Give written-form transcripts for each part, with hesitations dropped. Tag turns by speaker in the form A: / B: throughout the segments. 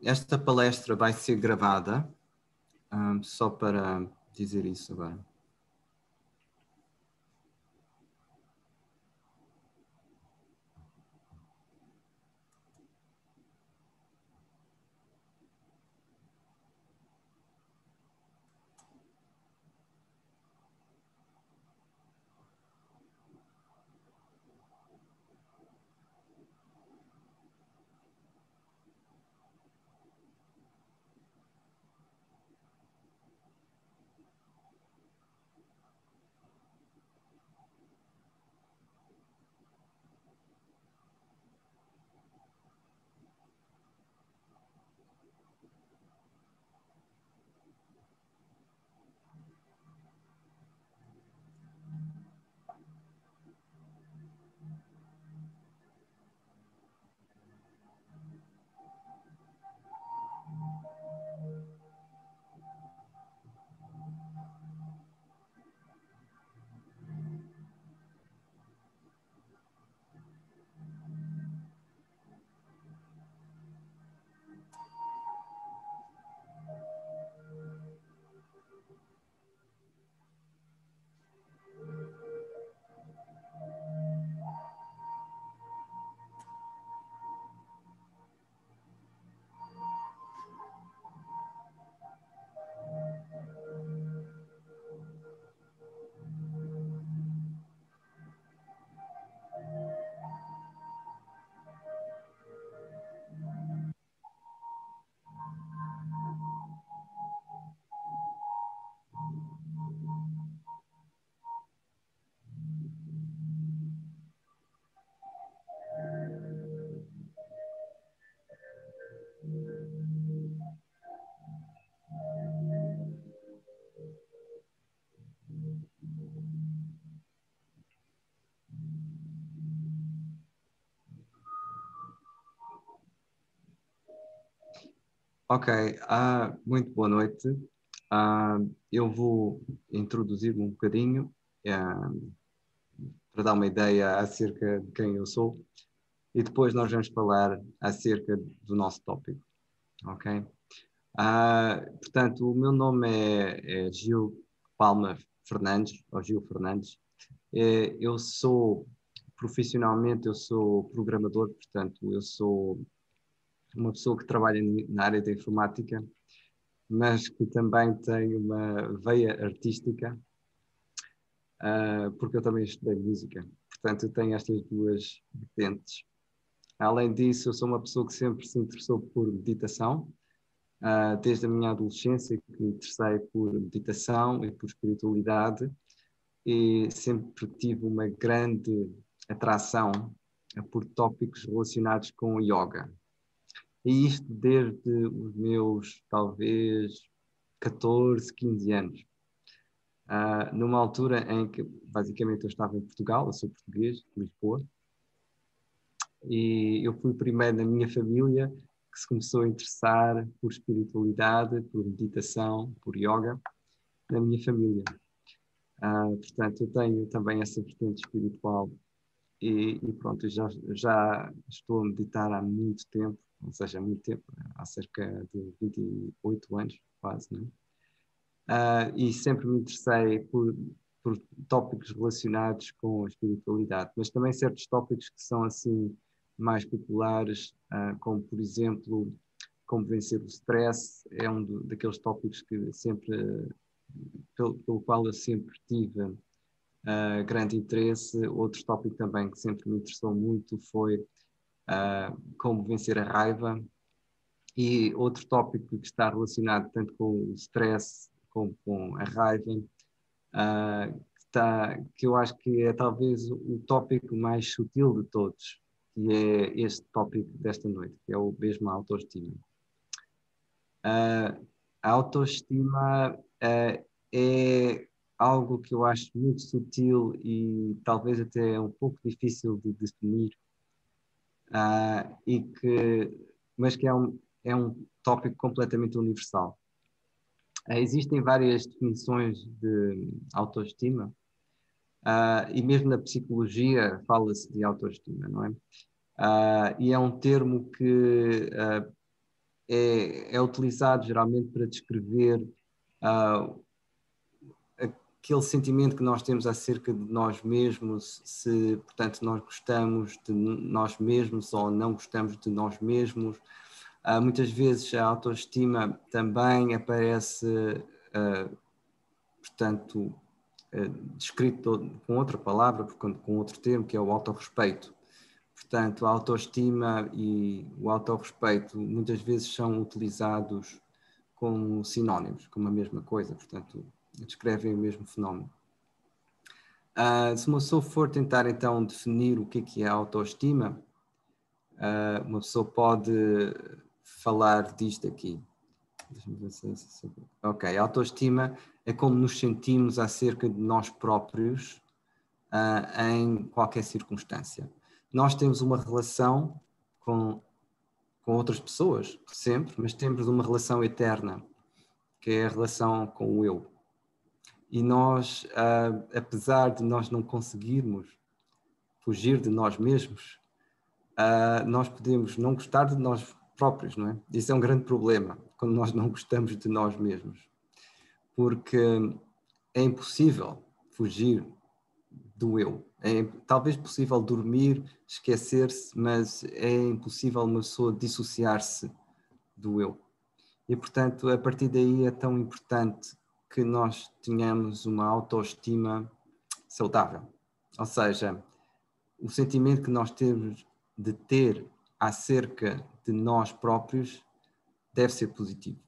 A: Esta palestra vai ser gravada, só para dizer isso agora. Ok, muito boa noite. Eu vou introduzir-me um bocadinho para dar uma ideia acerca de quem eu sou e depois nós vamos falar acerca do nosso tópico, ok? Portanto, o meu nome é Gil Palma Fernandes, ou Gil Fernandes. Eu sou, profissionalmente, eu sou programador, portanto, eu sou uma pessoa que trabalha na área da informática, mas que também tem uma veia artística, porque eu também estudei música. Portanto, eu tenho estas duas vertentes. Além disso, eu sou uma pessoa que sempre se interessou por meditação, desde a minha adolescência, que me interessei por meditação e por espiritualidade, e sempre tive uma grande atração por tópicos relacionados com yoga. E isto desde os meus, talvez, 14, 15 anos. Numa altura em que, basicamente, eu estava em Portugal, eu sou português, de Lisboa, e eu fui o primeiro na minha família que se começou a interessar por espiritualidade, por meditação, por yoga, na minha família. Portanto, eu tenho também essa vertente espiritual e pronto, eu já estou a meditar há muito tempo, ou seja, há muito tempo, há cerca de 28 anos, quase, não é? E sempre me interessei por tópicos relacionados com a espiritualidade, mas também certos tópicos que são assim mais populares, como por exemplo, como vencer o stress, é daqueles tópicos que sempre, pelo qual eu sempre tive grande interesse. Outro tópico também que sempre me interessou muito foi como vencer a raiva, e outro tópico que está relacionado tanto com o stress como com a raiva, que eu acho que é talvez o tópico mais sutil de todos, que é este tópico desta noite, que é o mesmo a autoestima. A autoestima é algo que eu acho muito sutil e talvez até um pouco difícil de definir, mas que é um tópico completamente universal. Existem várias definições de autoestima, e mesmo na psicologia fala-se de autoestima, não é? E é um termo que é utilizado geralmente para descrever aquele sentimento que nós temos acerca de nós mesmos, se, portanto, nós gostamos de nós mesmos ou não gostamos de nós mesmos. Muitas vezes a autoestima também aparece, portanto, descrito com outra palavra, com outro termo, que é o autorrespeito. Portanto, a autoestima e o autorrespeito muitas vezes são utilizados como sinónimos, como a mesma coisa, portanto, descrevem o mesmo fenómeno. Se uma pessoa for tentar então definir o que é a autoestima, uma pessoa pode falar disto aqui. Deixa-me ver se... Ok, a autoestima é como nos sentimos acerca de nós próprios em qualquer circunstância. Nós temos uma relação com outras pessoas, sempre, mas temos uma relação eterna, que é a relação com o eu. E nós, apesar de nós não conseguirmos fugir de nós mesmos, nós podemos não gostar de nós próprios, não é? Isso é um grande problema, quando nós não gostamos de nós mesmos. Porque é impossível fugir do eu. É talvez possível dormir, esquecer-se, mas é impossível uma pessoa dissociar-se do eu. E, portanto, a partir daí é tão importante que nós tenhamos uma autoestima saudável. Ou seja, o sentimento que nós temos de ter acerca de nós próprios deve ser positivo.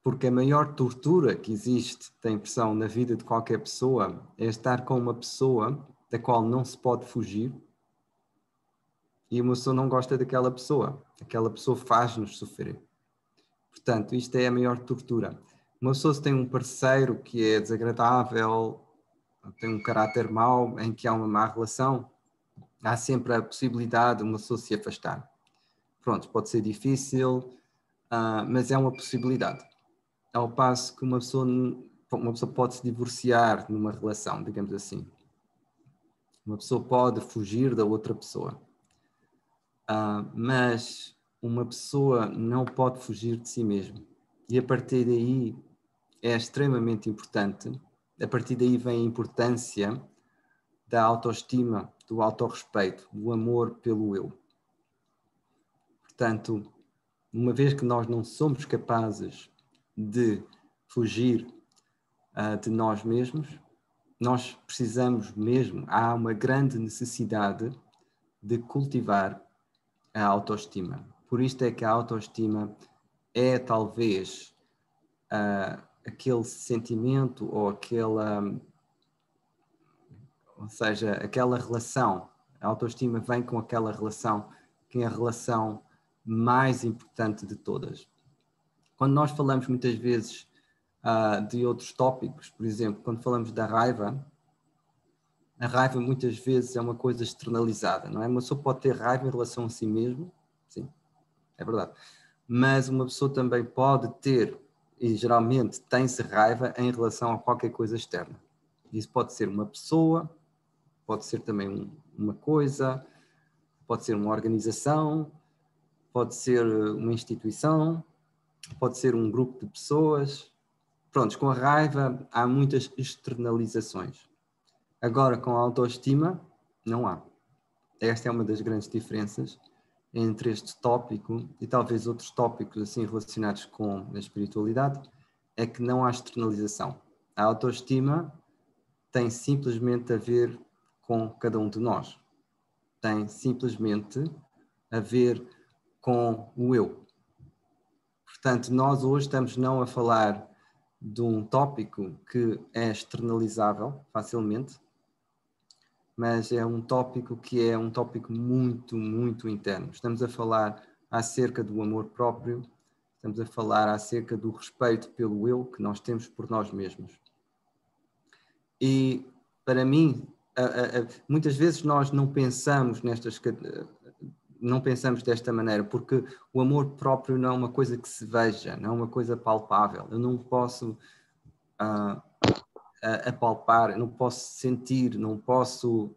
A: Porque a maior tortura que existe, tem impressão, na vida de qualquer pessoa é estar com uma pessoa da qual não se pode fugir e uma pessoa não gosta daquela pessoa. Aquela pessoa faz-nos sofrer. Portanto, isto é a maior tortura. Uma pessoa se tem um parceiro que é desagradável, tem um caráter mau, em que há uma má relação, há sempre a possibilidade de uma pessoa se afastar. Pronto, pode ser difícil, mas é uma possibilidade. Ao passo que uma pessoa pode se divorciar numa relação, digamos assim. Uma pessoa pode fugir da outra pessoa. Mas uma pessoa não pode fugir de si mesma. E a partir daí é extremamente importante. A partir daí vem a importância da autoestima, do autorrespeito, do amor pelo eu. Portanto, uma vez que nós não somos capazes de fugir de nós mesmos, nós precisamos mesmo, há uma grande necessidade de cultivar a autoestima. Por isto é que a autoestima é talvez aquele sentimento ou aquela relação. A autoestima vem com aquela relação que é a relação mais importante de todas. Quando nós falamos muitas vezes de outros tópicos, por exemplo, quando falamos da raiva, a raiva muitas vezes é uma coisa externalizada, não é? Uma pessoa pode ter raiva em relação a si mesmo, sim, é verdade, mas uma pessoa também pode ter, e geralmente tem-se raiva em relação a qualquer coisa externa. Isso pode ser uma pessoa, pode ser também uma coisa, pode ser uma organização, pode ser uma instituição, pode ser um grupo de pessoas. Prontos, com a raiva há muitas externalizações. Agora, com a autoestima, não há. Esta é uma das grandes diferenças entre este tópico e talvez outros tópicos assim relacionados com a espiritualidade, é que não há externalização. A autoestima tem simplesmente a ver com cada um de nós. Tem simplesmente a ver com o eu. Portanto, nós hoje estamos não a falar de um tópico que é externalizável facilmente, mas é um tópico que é um tópico muito, muito interno. Estamos a falar acerca do amor próprio, estamos a falar acerca do respeito pelo eu que nós temos por nós mesmos. E, para mim, muitas vezes nós não pensamos não pensamos desta maneira, porque o amor próprio não é uma coisa que se veja, não é uma coisa palpável. Eu não posso apalpar, eu não posso sentir, não posso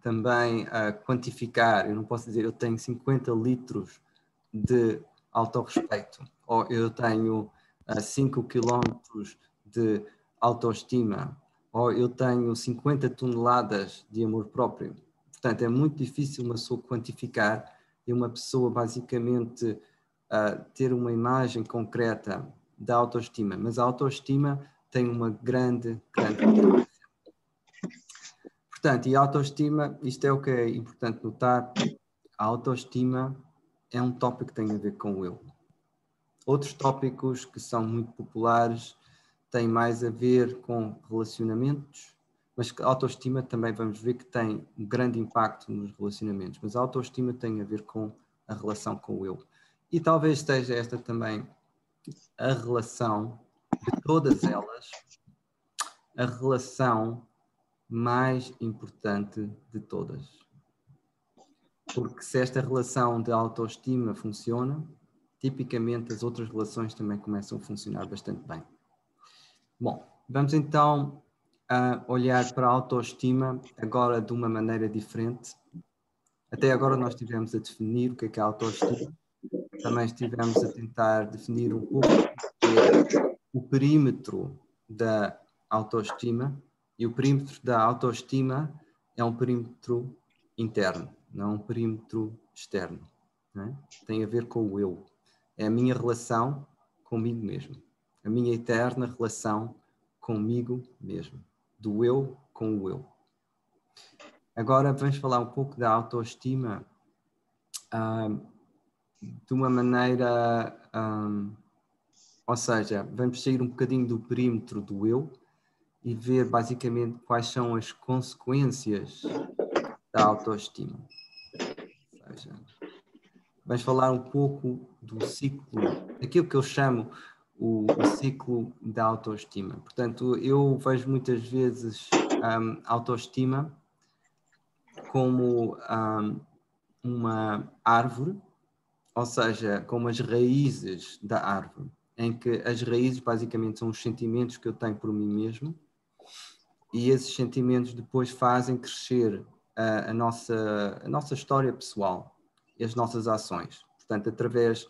A: também quantificar, eu não posso dizer eu tenho 50 litros de autorrespeito, ou eu tenho 5 quilómetros de autoestima, ou eu tenho 50 toneladas de amor próprio. Portanto, é muito difícil uma pessoa quantificar e uma pessoa basicamente ter uma imagem concreta da autoestima, mas a autoestima tem uma grande importância. Portanto, e a autoestima, isto é o que é importante notar, a autoestima é um tópico que tem a ver com o eu. Outros tópicos que são muito populares têm mais a ver com relacionamentos, mas a autoestima também vamos ver que tem um grande impacto nos relacionamentos, mas a autoestima tem a ver com a relação com o eu. E talvez esteja esta também a relação de todas elas, a relação mais importante de todas. Porque se esta relação de autoestima funciona, tipicamente as outras relações também começam a funcionar bastante bem. Bom, vamos então olhar para a autoestima agora de uma maneira diferente. Até agora nós estivemos a definir o que é a autoestima. Também estivemos a tentar definir um pouco o perímetro da autoestima. E o perímetro da autoestima é um perímetro interno, não um perímetro externo. Não é? Tem a ver com o eu. É a minha relação comigo mesmo. A minha eterna relação comigo mesmo. Do eu com o eu. Agora vamos falar um pouco da autoestima de uma maneira... ou seja, vamos sair um bocadinho do perímetro do eu e ver basicamente quais são as consequências da autoestima. Ou seja, vamos falar um pouco do ciclo, aquilo que eu chamo o ciclo da autoestima. Portanto, eu vejo muitas vezes autoestima como uma árvore, ou seja, como as raízes da árvore, em que as raízes basicamente são os sentimentos que eu tenho por mim mesmo, e esses sentimentos depois fazem crescer a nossa história pessoal e as nossas ações. Portanto, através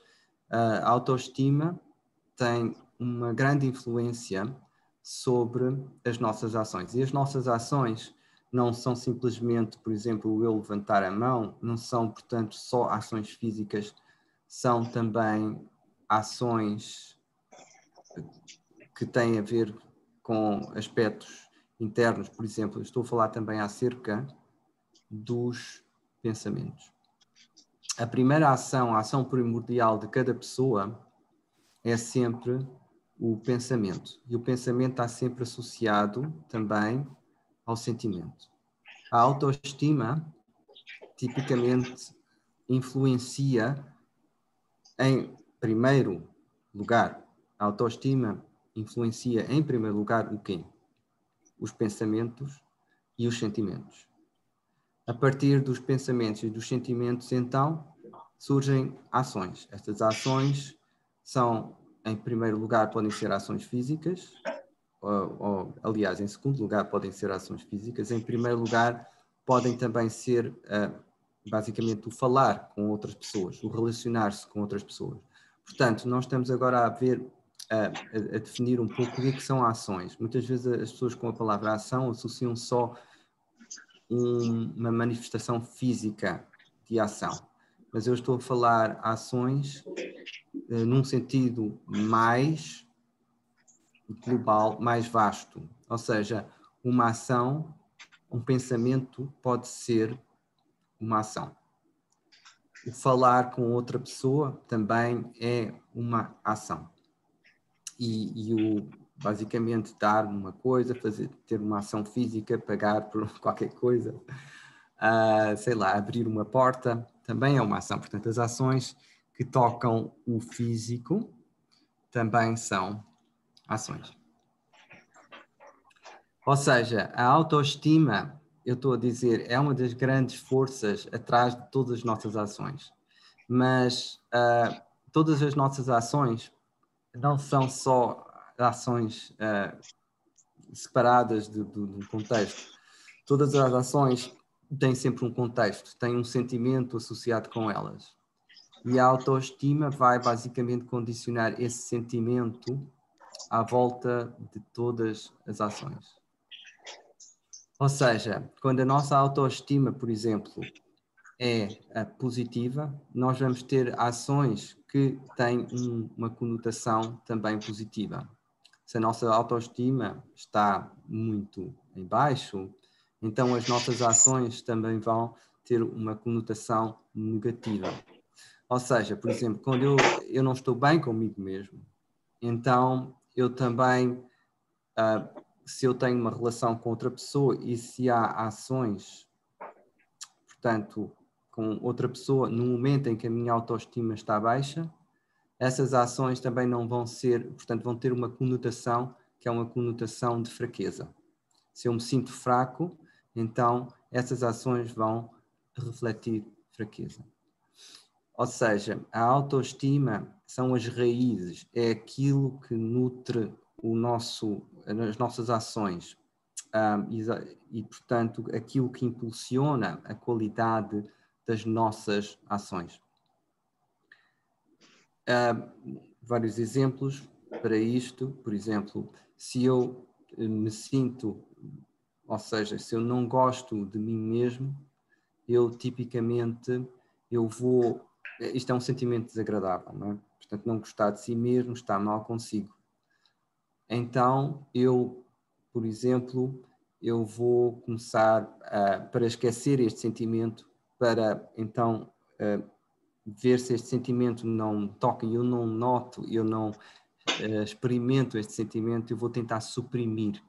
A: a autoestima tem uma grande influência sobre as nossas ações. E as nossas ações não são simplesmente, por exemplo, eu levantar a mão, não são, portanto, só ações físicas, são também ações que têm a ver com aspectos internos. Por exemplo, estou a falar também acerca dos pensamentos. A primeira ação, a ação primordial de cada pessoa é sempre o pensamento. E o pensamento está sempre associado também ao sentimento. A autoestima tipicamente influencia em primeiro lugar. A autoestima influencia em primeiro lugar o quê? Os pensamentos e os sentimentos. A partir dos pensamentos e dos sentimentos, então, surgem ações. Estas ações são, em primeiro lugar, podem ser ações físicas, aliás, em segundo lugar, podem ser ações físicas. Em primeiro lugar, podem também ser, basicamente, o falar com outras pessoas, o relacionar-se com outras pessoas. Portanto, nós estamos agora a ver, a definir um pouco o que são ações. Muitas vezes as pessoas com a palavra ação associam só uma manifestação física de ação. Mas eu estou a falar ações num sentido mais global, mais vasto. Ou seja, uma ação, um pensamento pode ser uma ação. O falar com outra pessoa também é uma ação. E o basicamente dar uma coisa, ter uma ação física, pagar por qualquer coisa, sei lá, abrir uma porta, também é uma ação. Portanto, as ações que tocam o físico também são ações. Ou seja, a autoestima, eu estou a dizer, é uma das grandes forças atrás de todas as nossas ações. Mas todas as nossas ações não são só ações separadas do contexto. Todas as ações têm sempre um contexto, têm um sentimento associado com elas. E a autoestima vai basicamente condicionar esse sentimento à volta de todas as ações. Ou seja, quando a nossa autoestima, por exemplo, é positiva, nós vamos ter ações que têm uma conotação também positiva. Se a nossa autoestima está muito em baixo, então as nossas ações também vão ter uma conotação negativa. Ou seja, por exemplo, quando eu não estou bem comigo mesmo, então eu também, se eu tenho uma relação com outra pessoa e se há ações, portanto, com outra pessoa, no momento em que a minha autoestima está baixa, essas ações também não vão ser, portanto, vão ter uma conotação que é uma conotação de fraqueza. Se eu me sinto fraco, então essas ações vão refletir fraqueza. Ou seja, a autoestima são as raízes, é aquilo que nutre as nossas ações e, portanto, aquilo que impulsiona a qualidade das nossas ações. Vários exemplos para isto, por exemplo, se eu me sinto, ou seja, se eu não gosto de mim mesmo, eu tipicamente, isto é um sentimento desagradável, não é? Portanto, não gostar de si mesmo, estar mal consigo. Então, por exemplo, eu vou começar para esquecer este sentimento, para então ver se este sentimento não me toca, eu não noto, eu não experimento este sentimento, eu vou tentar suprimir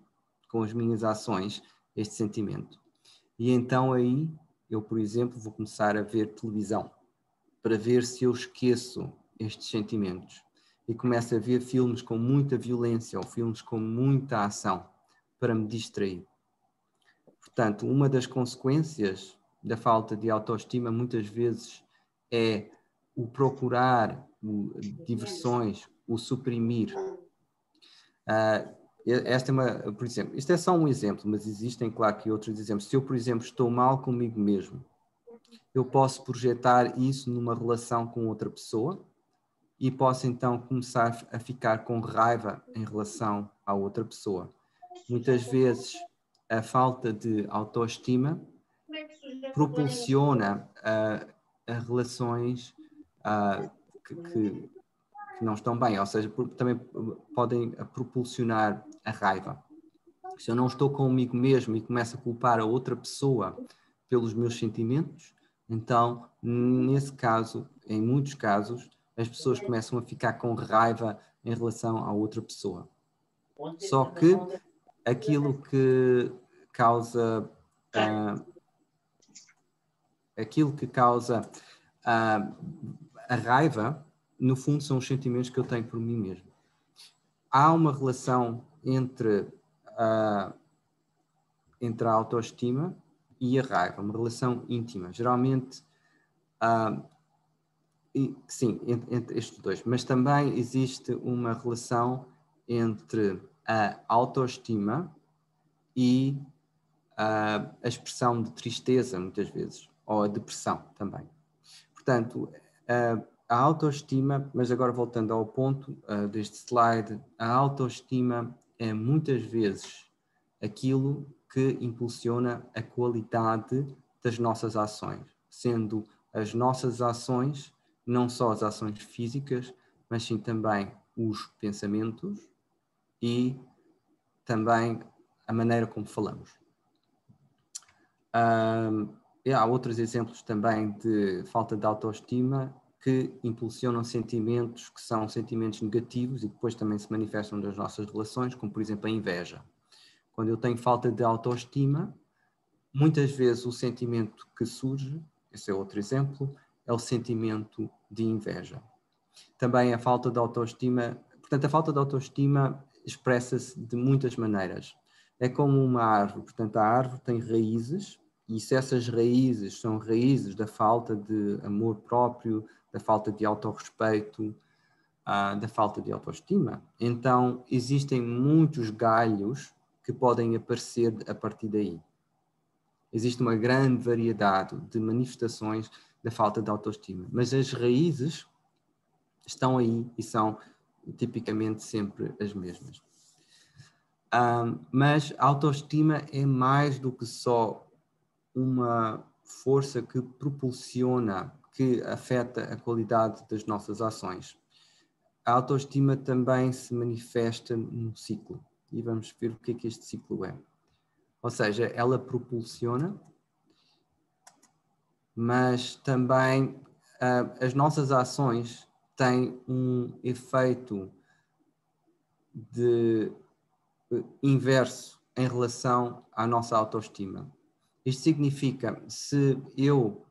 A: com as minhas ações este sentimento. E então aí eu, por exemplo, vou começar a ver televisão para ver se eu esqueço estes sentimentos. E começo a ver filmes com muita violência ou filmes com muita ação para me distrair. Portanto, uma das consequências da falta de autoestima muitas vezes é o procurar diversões, o suprimir. Esta é por exemplo, isto é só um exemplo, mas existem, claro, que outros exemplos. Se eu, por exemplo, estou mal comigo mesmo, eu posso projetar isso numa relação com outra pessoa e posso então começar a ficar com raiva em relação à outra pessoa. Muitas vezes a falta de autoestima propulsiona a relações que não estão bem, ou seja, também podem propulsionar a raiva. Se eu não estou comigo mesmo e começo a culpar a outra pessoa pelos meus sentimentos, então, nesse caso, em muitos casos, as pessoas começam a ficar com raiva em relação à outra pessoa. Só que aquilo que causa a raiva, no fundo, são os sentimentos que eu tenho por mim mesmo. Há uma relação entre a autoestima e a raiva, uma relação íntima. Geralmente, sim, entre estes dois. Mas também existe uma relação entre a autoestima e a expressão de tristeza, muitas vezes, ou a depressão também. Portanto, a autoestima, mas agora voltando ao ponto deste slide, a autoestima é muitas vezes aquilo que impulsiona a qualidade das nossas ações, sendo as nossas ações não só as ações físicas, mas sim também os pensamentos e também a maneira como falamos. Há outros exemplos também de falta de autoestima que impulsionam sentimentos que são sentimentos negativos e depois também se manifestam nas nossas relações, como por exemplo a inveja. Quando eu tenho falta de autoestima, muitas vezes o sentimento que surge, esse é outro exemplo, é o sentimento de inveja. Também a falta de autoestima, portanto a falta de autoestima expressa-se de muitas maneiras. É como uma árvore, portanto a árvore tem raízes, e se essas raízes são raízes da falta de amor próprio, da falta de autorrespeito, da falta de autoestima, então existem muitos galhos que podem aparecer a partir daí. Existe uma grande variedade de manifestações da falta de autoestima. Mas as raízes estão aí e são tipicamente sempre as mesmas. Mas a autoestima é mais do que só uma força que propulsiona, que afeta a qualidade das nossas ações. A autoestima também se manifesta num ciclo. E vamos ver o que é que este ciclo é. Ou seja, ela propulsiona, mas também as nossas ações têm um efeito inverso em relação à nossa autoestima. Isto significa, se eu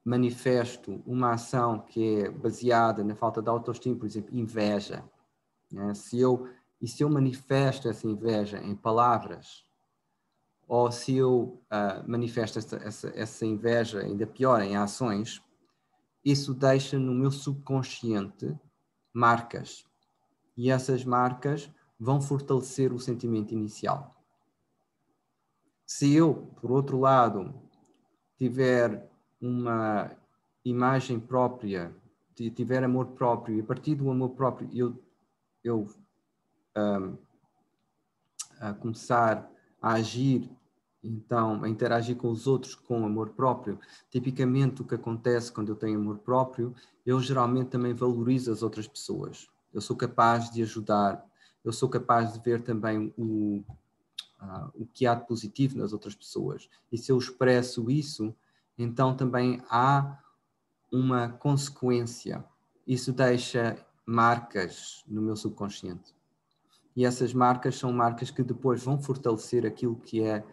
A: manifesto uma ação que é baseada na falta de autoestima, por exemplo, inveja, né? Se eu manifesto essa inveja em palavras, ou se eu manifesto essa inveja, ainda pior, em ações, isso deixa no meu subconsciente marcas. E essas marcas vão fortalecer o sentimento inicial. Se eu, por outro lado, tiver uma imagem própria, tiver amor próprio, e a partir do amor próprio eu começar a agir, então, a interagir com os outros com amor próprio, tipicamente o que acontece quando eu tenho amor próprio, eu geralmente também valorizo as outras pessoas. Eu sou capaz de ajudar, eu sou capaz de ver também o que há de positivo nas outras pessoas. E se eu expresso isso, então também há uma consequência. Isso deixa marcas no meu subconsciente. E essas marcas são marcas que depois vão fortalecer aquilo que é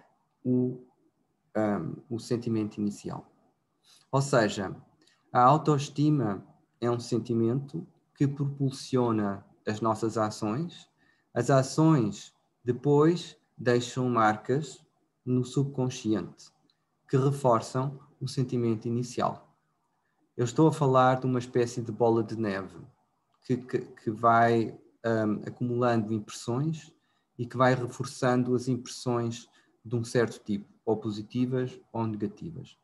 A: o sentimento inicial. Ou seja, a autoestima é um sentimento que propulsiona as nossas ações. As ações depois deixam marcas no subconsciente que reforçam o sentimento inicial. Eu estou a falar de uma espécie de bola de neve que vai acumulando impressões e que vai reforçando as impressões de um certo tipo, ou positivas ou negativas.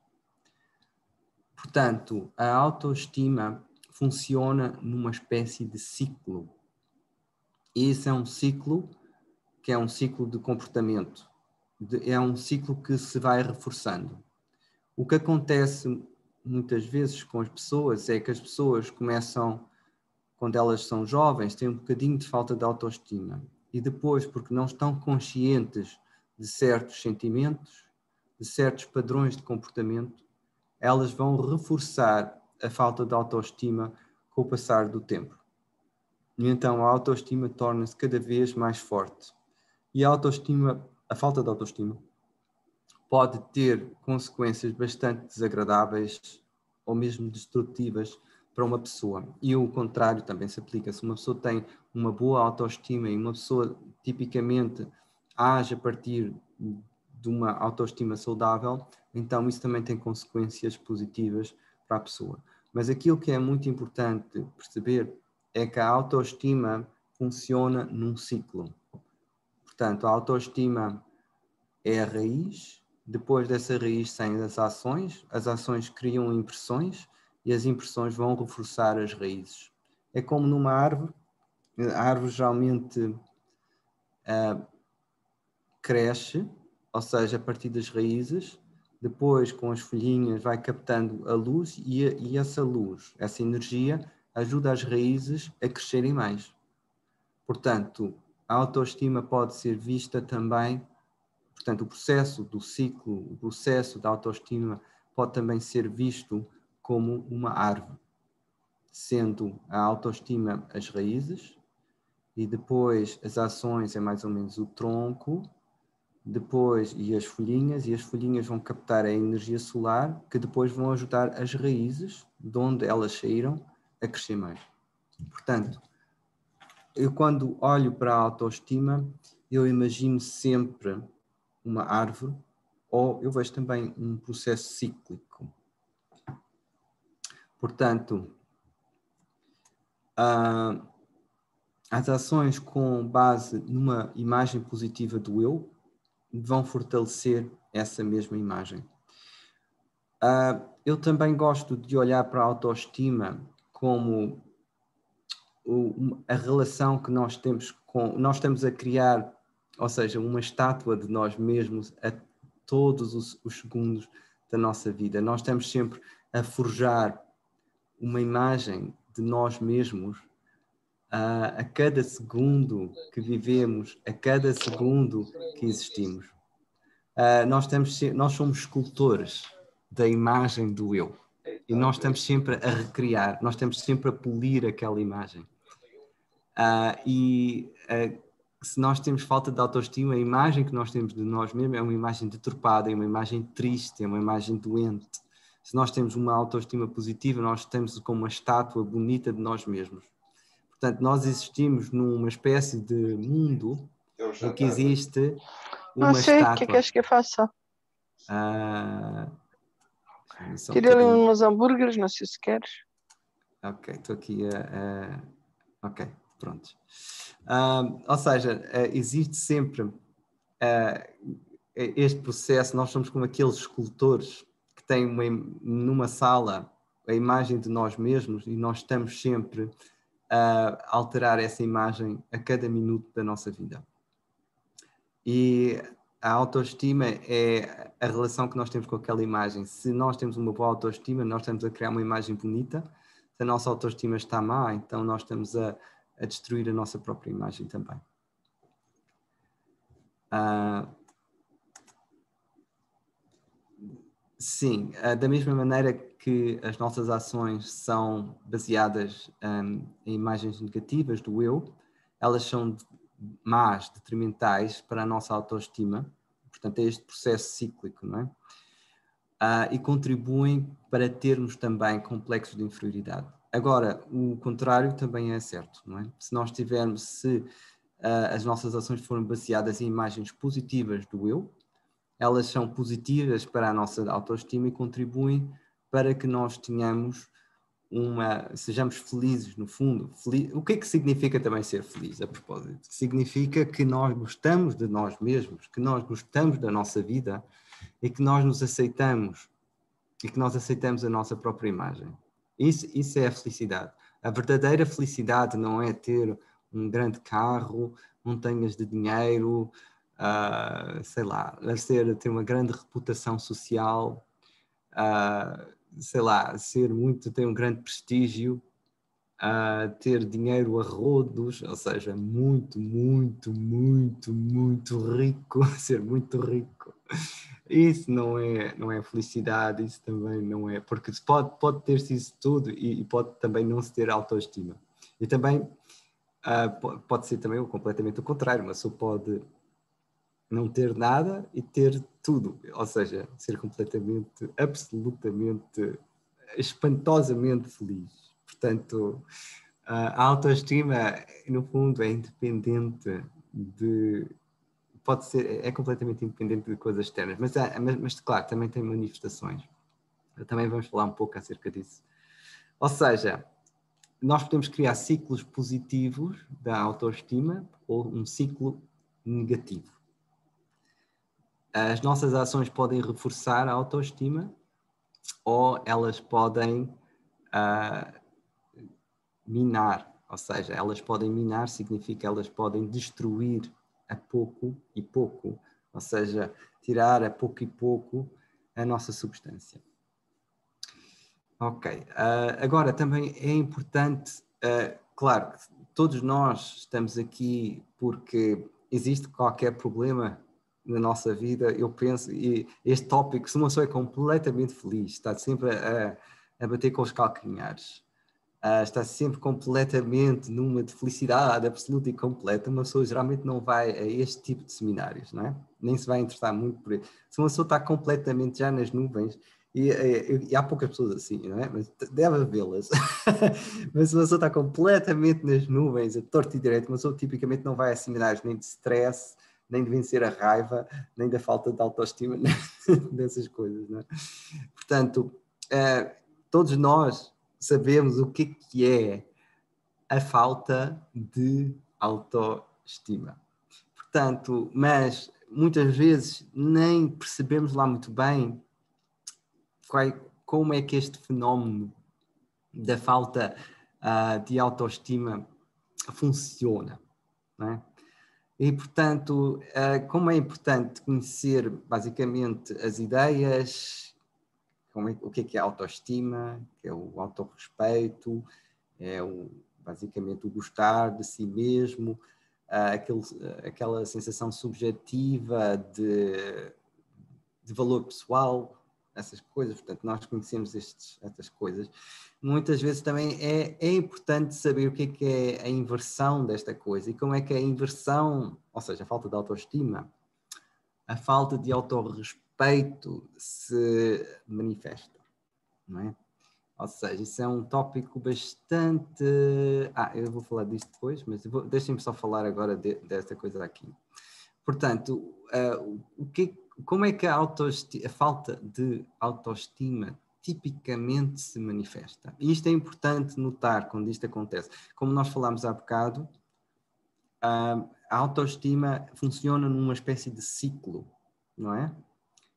A: Portanto, a autoestima funciona numa espécie de ciclo. E esse é um ciclo que é um ciclo de comportamento. É um ciclo que se vai reforçando. O que acontece muitas vezes com as pessoas é que as pessoas começam, quando elas são jovens, têm um bocadinho de falta de autoestima. E depois, porque não estão conscientes de certos sentimentos, de certos padrões de comportamento, elas vão reforçar a falta de autoestima com o passar do tempo. E então a autoestima torna-se cada vez mais forte. E a falta de autoestima, pode ter consequências bastante desagradáveis ou mesmo destrutivas para uma pessoa. E o contrário também se aplica. Se uma pessoa tem uma boa autoestima e uma pessoa tipicamente age a partir de uma autoestima saudável, então isso também tem consequências positivas para a pessoa. Mas aquilo que é muito importante perceber é que a autoestima funciona num ciclo. Portanto, a autoestima é a raiz, depois dessa raiz saem as ações criam impressões e as impressões vão reforçar as raízes. É como numa árvore, a árvore geralmente cresce, ou seja, a partir das raízes, depois com as folhinhas vai captando a luz e essa luz, essa energia, ajuda as raízes a crescerem mais. Portanto, a autoestima pode ser vista também, portanto, o processo do ciclo, o processo da autoestima pode também ser visto como uma árvore, sendo a autoestima as raízes e depois as ações é mais ou menos o tronco, depois e as folhinhas vão captar a energia solar que depois vão ajudar as raízes, de onde elas saíram, a crescer mais. Portanto, eu quando olho para a autoestima, eu imagino sempre uma árvore, ou eu vejo também um processo cíclico. Portanto, as ações com base numa imagem positiva do eu vão fortalecer essa mesma imagem. Eu também gosto de olhar para a autoestima como a relação que nós temos com... Nós estamos a criar, ou seja, uma estátua de nós mesmos a todos os segundos da nossa vida. Nós estamos sempre a forjar uma imagem de nós mesmos a cada segundo que vivemos, a cada segundo que existimos. Nós somos escultores da imagem do eu. E nós estamos sempre a recriar, nós estamos sempre a polir aquela imagem. Se nós temos falta de autoestima, a imagem que nós temos de nós mesmos é uma imagem deturpada, é uma imagem triste, é uma imagem doente. Se nós temos uma autoestima positiva, nós estamos como uma estátua bonita de nós mesmos. Portanto, nós existimos numa espécie de mundo em que existe uma
B: não sei,
A: estátua.
B: O que queres que eu faça?
A: Tirei
B: ali uns hambúrgueres, não sei se queres.
A: Ok, estou aqui Ok, pronto. Ou seja, existe sempre este processo. Nós somos como aqueles escultores que têm numa sala a imagem de nós mesmos, e nós estamos sempre a alterar essa imagem a cada minuto da nossa vida. E a autoestima é a relação que nós temos com aquela imagem. Se nós temos uma boa autoestima, nós estamos a criar uma imagem bonita. Se a nossa autoestima está má, então nós estamos a destruir a nossa própria imagem também. Sim, da mesma maneira que as nossas ações são baseadas em imagens negativas do eu, elas são más, detrimentais para a nossa autoestima. Portanto, é este processo cíclico, não é? E contribuem para termos também complexos de inferioridade. Agora, o contrário também é certo, não é? Se as nossas ações forem baseadas em imagens positivas do eu, elas são positivas para a nossa autoestima e contribuem para que nós sejamos felizes, no fundo. O que é que significa também ser feliz, a propósito? Significa que nós gostamos de nós mesmos, que nós gostamos da nossa vida e que nós nos aceitamos, e que nós aceitamos a nossa própria imagem. Isso é a felicidade. A verdadeira felicidade não é ter um grande carro, montanhas de dinheiro, sei lá, ter uma grande reputação social, sei lá, ter um grande prestígio, ter dinheiro a rodos, ou seja, muito, muito, muito, muito rico, ser muito rico. Isso não é felicidade, isso também não é, porque pode ter-se isso tudo e pode também não se ter autoestima. E também pode ser também completamente o contrário, mas só pode não ter nada e ter tudo, ou seja, ser completamente, absolutamente, espantosamente feliz. Portanto, a autoestima, no fundo, é independente é completamente independente de coisas externas, mas claro, também tem manifestações. Também vamos falar um pouco acerca disso. Ou seja, nós podemos criar ciclos positivos da autoestima ou um ciclo negativo. As nossas ações podem reforçar a autoestima ou elas podem minar, ou seja, elas podem minar, significa que elas podem destruir a pouco e pouco, ou seja, tirar a pouco e pouco a nossa substância. Ok, agora também é importante, claro, todos nós estamos aqui porque existe qualquer problema na nossa vida, eu penso, e este tópico, se uma pessoa é completamente feliz, está sempre a bater com os calcanhares, está sempre completamente numa de felicidade absoluta e completa, uma pessoa geralmente não vai a este tipo de seminários, não é? Nem se vai interessar muito por isso. Se uma pessoa está completamente já nas nuvens, e há poucas pessoas assim, não é? Mas deve havê-las. Mas se uma pessoa está completamente nas nuvens, a torto e direito, uma pessoa tipicamente não vai a seminários nem de stress, nem de vencer a raiva, nem da falta de autoestima, dessas coisas, não é? Portanto, todos nós sabemos o que é a falta de autoestima. Portanto, mas muitas vezes nem percebemos lá muito bem como é que este fenómeno da falta de autoestima funciona, não é? E, portanto, como é importante conhecer basicamente as ideias, o que é a autoestima, que é o autorrespeito, basicamente o gostar de si mesmo, aquela sensação subjetiva de valor pessoal, essas coisas. Portanto, nós conhecemos estas coisas. Muitas vezes também é importante saber o que é a inversão desta coisa e como é que a inversão, ou seja, a falta de autoestima, a falta de autorrespeito se manifesta, não é? Ou seja, isso é um tópico bastante... eu vou falar disto depois, mas deixem-me só falar agora desta coisa aqui. Portanto, como é que a falta de autoestima tipicamente se manifesta? E isto é importante notar quando isto acontece. Como nós falámos há bocado, a autoestima funciona numa espécie de ciclo, não é?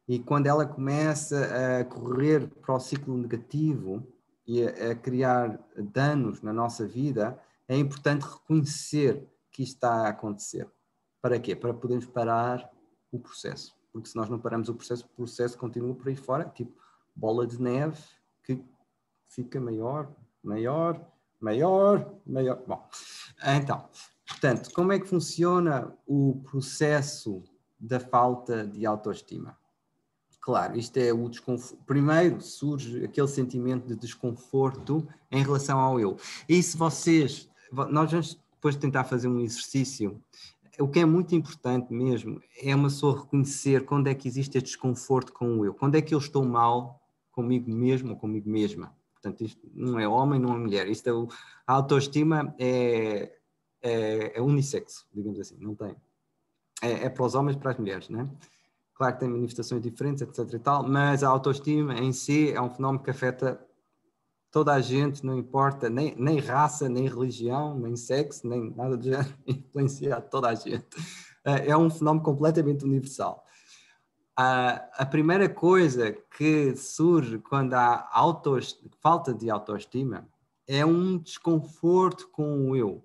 A: E quando ela começa a correr para o ciclo negativo e a criar danos na nossa vida, é importante reconhecer que isto está a acontecer. Para quê? Para podermos parar o processo. Porque se nós não paramos o processo continua por aí fora, tipo bola de neve, que fica maior. Bom, então, portanto, como é que funciona o processo da falta de autoestima? Claro, isto é o desconforto. Primeiro surge aquele sentimento de desconforto em relação ao eu. E se nós vamos depois tentar fazer um exercício. O que é muito importante mesmo é uma pessoa reconhecer quando é que existe este desconforto com o eu. Quando é que eu estou mal comigo mesmo ou comigo mesma. Portanto, isto não é homem, não é mulher. A autoestima é unissexo, digamos assim. Não tem. É para os homens e para as mulheres, não é? Claro que tem manifestações diferentes, etc e tal, mas a autoestima em si é um fenómeno que afeta toda a gente, não importa, nem raça, nem religião, nem sexo, nem nada do género, influencia toda a gente. É um fenómeno completamente universal. A primeira coisa que surge quando há falta de autoestima é um desconforto com o eu.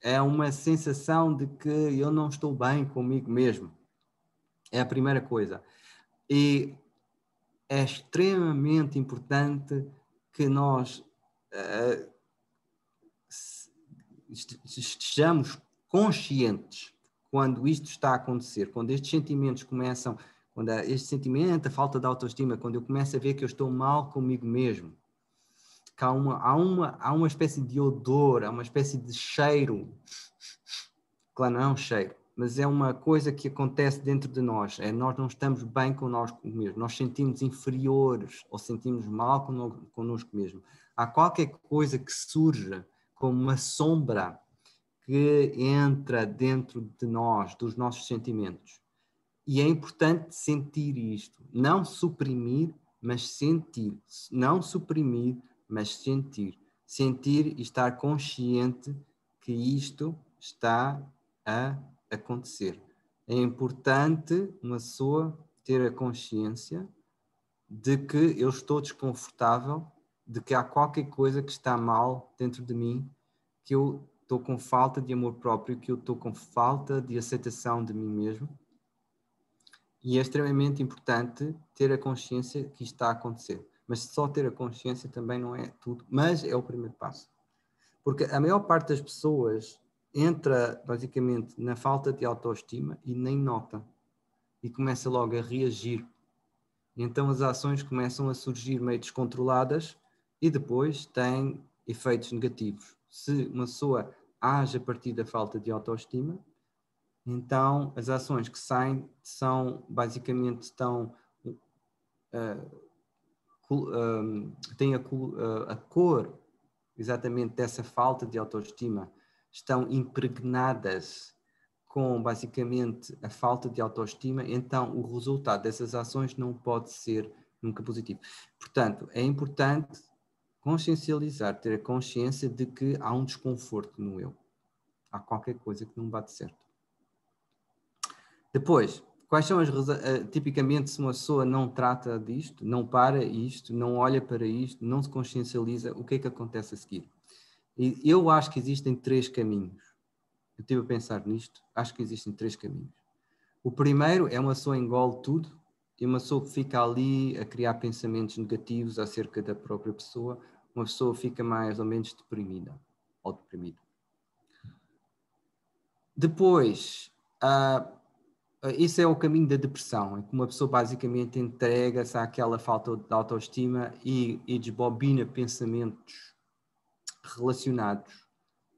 A: É uma sensação de que eu não estou bem comigo mesmo. É a primeira coisa. E é extremamente importante que nós estejamos conscientes quando isto está a acontecer, quando estes sentimentos começam, quando este sentimento, a falta de autoestima, quando eu começo a ver que eu estou mal comigo mesmo, que há uma espécie de odor, há uma espécie de cheiro, claro, não é um cheiro, mas é uma coisa que acontece dentro de nós, nós não estamos bem connosco mesmo, nós sentimos inferiores ou sentimos mal connosco mesmo. Há qualquer coisa que surge como uma sombra que entra dentro de nós, dos nossos sentimentos. E é importante sentir isto, não suprimir, mas sentir. Não suprimir, mas sentir. Sentir e estar consciente que isto está a acontecer. É importante uma pessoa ter a consciência de que eu estou desconfortável, de que há qualquer coisa que está mal dentro de mim, que eu estou com falta de amor próprio, que eu estou com falta de aceitação de mim mesmo. E é extremamente importante ter a consciência que isto está a acontecer. Mas só ter a consciência também não é tudo, mas é o primeiro passo. Porque a maior parte das pessoas entra basicamente na falta de autoestima e nem nota. E começa logo a reagir. E então as ações começam a surgir meio descontroladas e depois têm efeitos negativos. Se uma pessoa age a partir da falta de autoestima, então as ações que saem são basicamente têm a cor exatamente dessa falta de autoestima, estão impregnadas com basicamente a falta de autoestima, então o resultado dessas ações não pode ser nunca positivo. Portanto, é importante consciencializar, ter a consciência de que há um desconforto no eu. Há qualquer coisa que não bate certo. Depois, quais são tipicamente, se uma pessoa não trata disto, não para isto, não olha para isto, não se consciencializa, o que é que acontece a seguir? E eu acho que existem 3 caminhos. Eu estive a pensar nisto, acho que existem 3 caminhos. O primeiro é uma pessoa engole tudo e uma pessoa que fica ali a criar pensamentos negativos acerca da própria pessoa, uma pessoa fica mais ou menos deprimida ou deprimido. Depois, esse é o caminho da depressão, em que uma pessoa basicamente entrega-se àquela falta de autoestima e desbobina pensamentos relacionados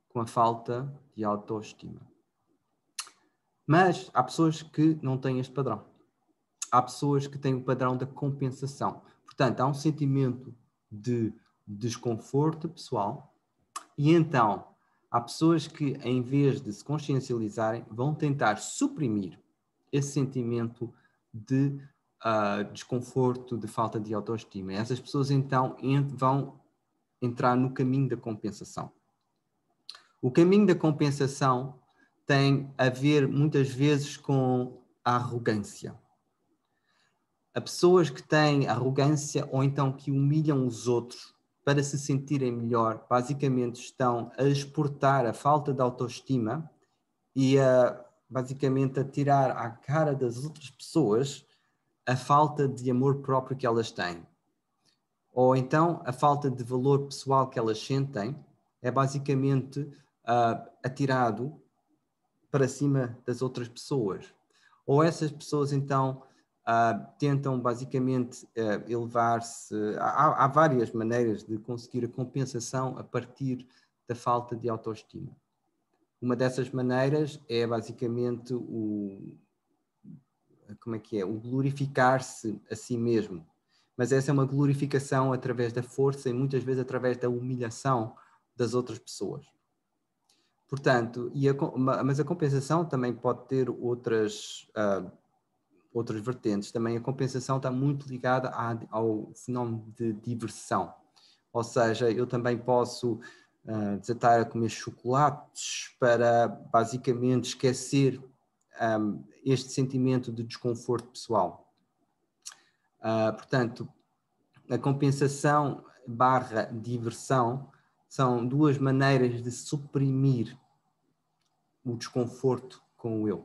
A: com a falta de autoestima. Mas há pessoas que não têm este padrão. Há pessoas que têm o padrão da compensação. Portanto, há um sentimento de desconforto pessoal e então há pessoas que, em vez de se consciencializarem, vão tentar suprimir esse sentimento de desconforto, de falta de autoestima. E essas pessoas então vão entrar no caminho da compensação. O caminho da compensação tem a ver muitas vezes com a arrogância. Há pessoas que têm arrogância ou então que humilham os outros para se sentirem melhor, basicamente estão a exportar a falta de autoestima e basicamente a tirar à cara das outras pessoas a falta de amor próprio que elas têm. Ou então a falta de valor pessoal que elas sentem é basicamente atirado para cima das outras pessoas. Ou essas pessoas então tentam basicamente elevar-se. Há várias maneiras de conseguir a compensação a partir da falta de autoestima. Uma dessas maneiras é basicamente o glorificar-se a si mesmo. Mas essa é uma glorificação através da força e muitas vezes através da humilhação das outras pessoas. Portanto, mas a compensação também pode ter outras vertentes. Também a compensação está muito ligada ao fenómeno de diversão. Ou seja, eu também posso desatar a comer chocolates para basicamente esquecer este sentimento de desconforto pessoal. Portanto, a compensação / diversão são 2 maneiras de suprimir o desconforto com o eu.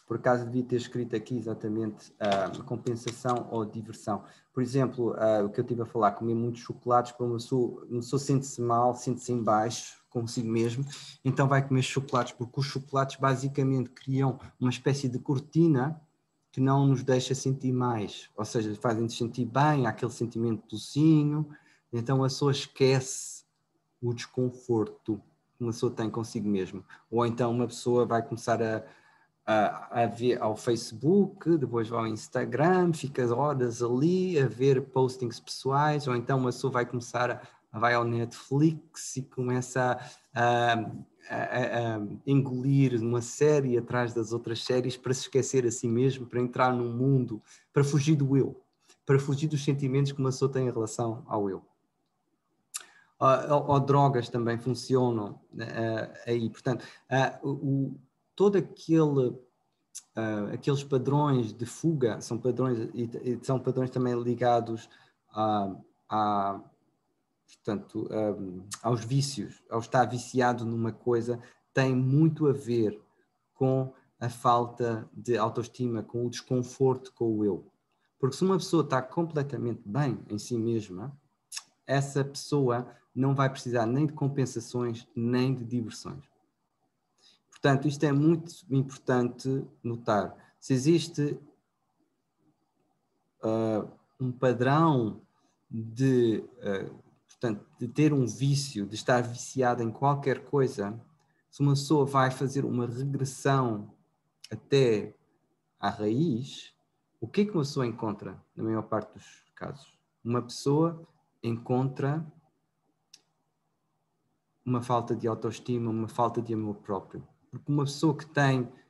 A: Por acaso devia ter escrito aqui exatamente compensação ou diversão. Por exemplo, o que eu estive a falar, comer muitos chocolates, para uma pessoa sente-se mal, sente-se em baixo consigo mesmo, então vai comer chocolates, porque os chocolates basicamente criam uma espécie de cortina que não nos deixa sentir mais, ou seja, fazem-nos sentir bem, há aquele sentimento docinho, então a pessoa esquece o desconforto que uma pessoa tem consigo mesmo. Ou então uma pessoa vai começar a ver ao Facebook, depois vai ao Instagram, fica horas ali a ver postings pessoais, ou então uma pessoa vai começar vai ao Netflix e começa a engolir uma série atrás das outras séries para se esquecer a si mesmo, para entrar num mundo, para fugir do eu, para fugir dos sentimentos que uma pessoa tem em relação ao eu. Ou drogas também funcionam aí. Portanto, todo aqueles padrões de fuga são padrões também ligados portanto, aos vícios, ao estar viciado numa coisa, tem muito a ver com a falta de autoestima, com o desconforto com o eu. Porque se uma pessoa está completamente bem em si mesma, essa pessoa não vai precisar nem de compensações, nem de diversões. Portanto, isto é muito importante notar. Se existe um padrão portanto, de ter um vício, de estar viciado em qualquer coisa, se uma pessoa vai fazer uma regressão até à raiz, o que é que uma pessoa encontra, na maior parte dos casos? Uma pessoa encontra uma falta de autoestima, uma falta de amor próprio. Porque uma pessoa que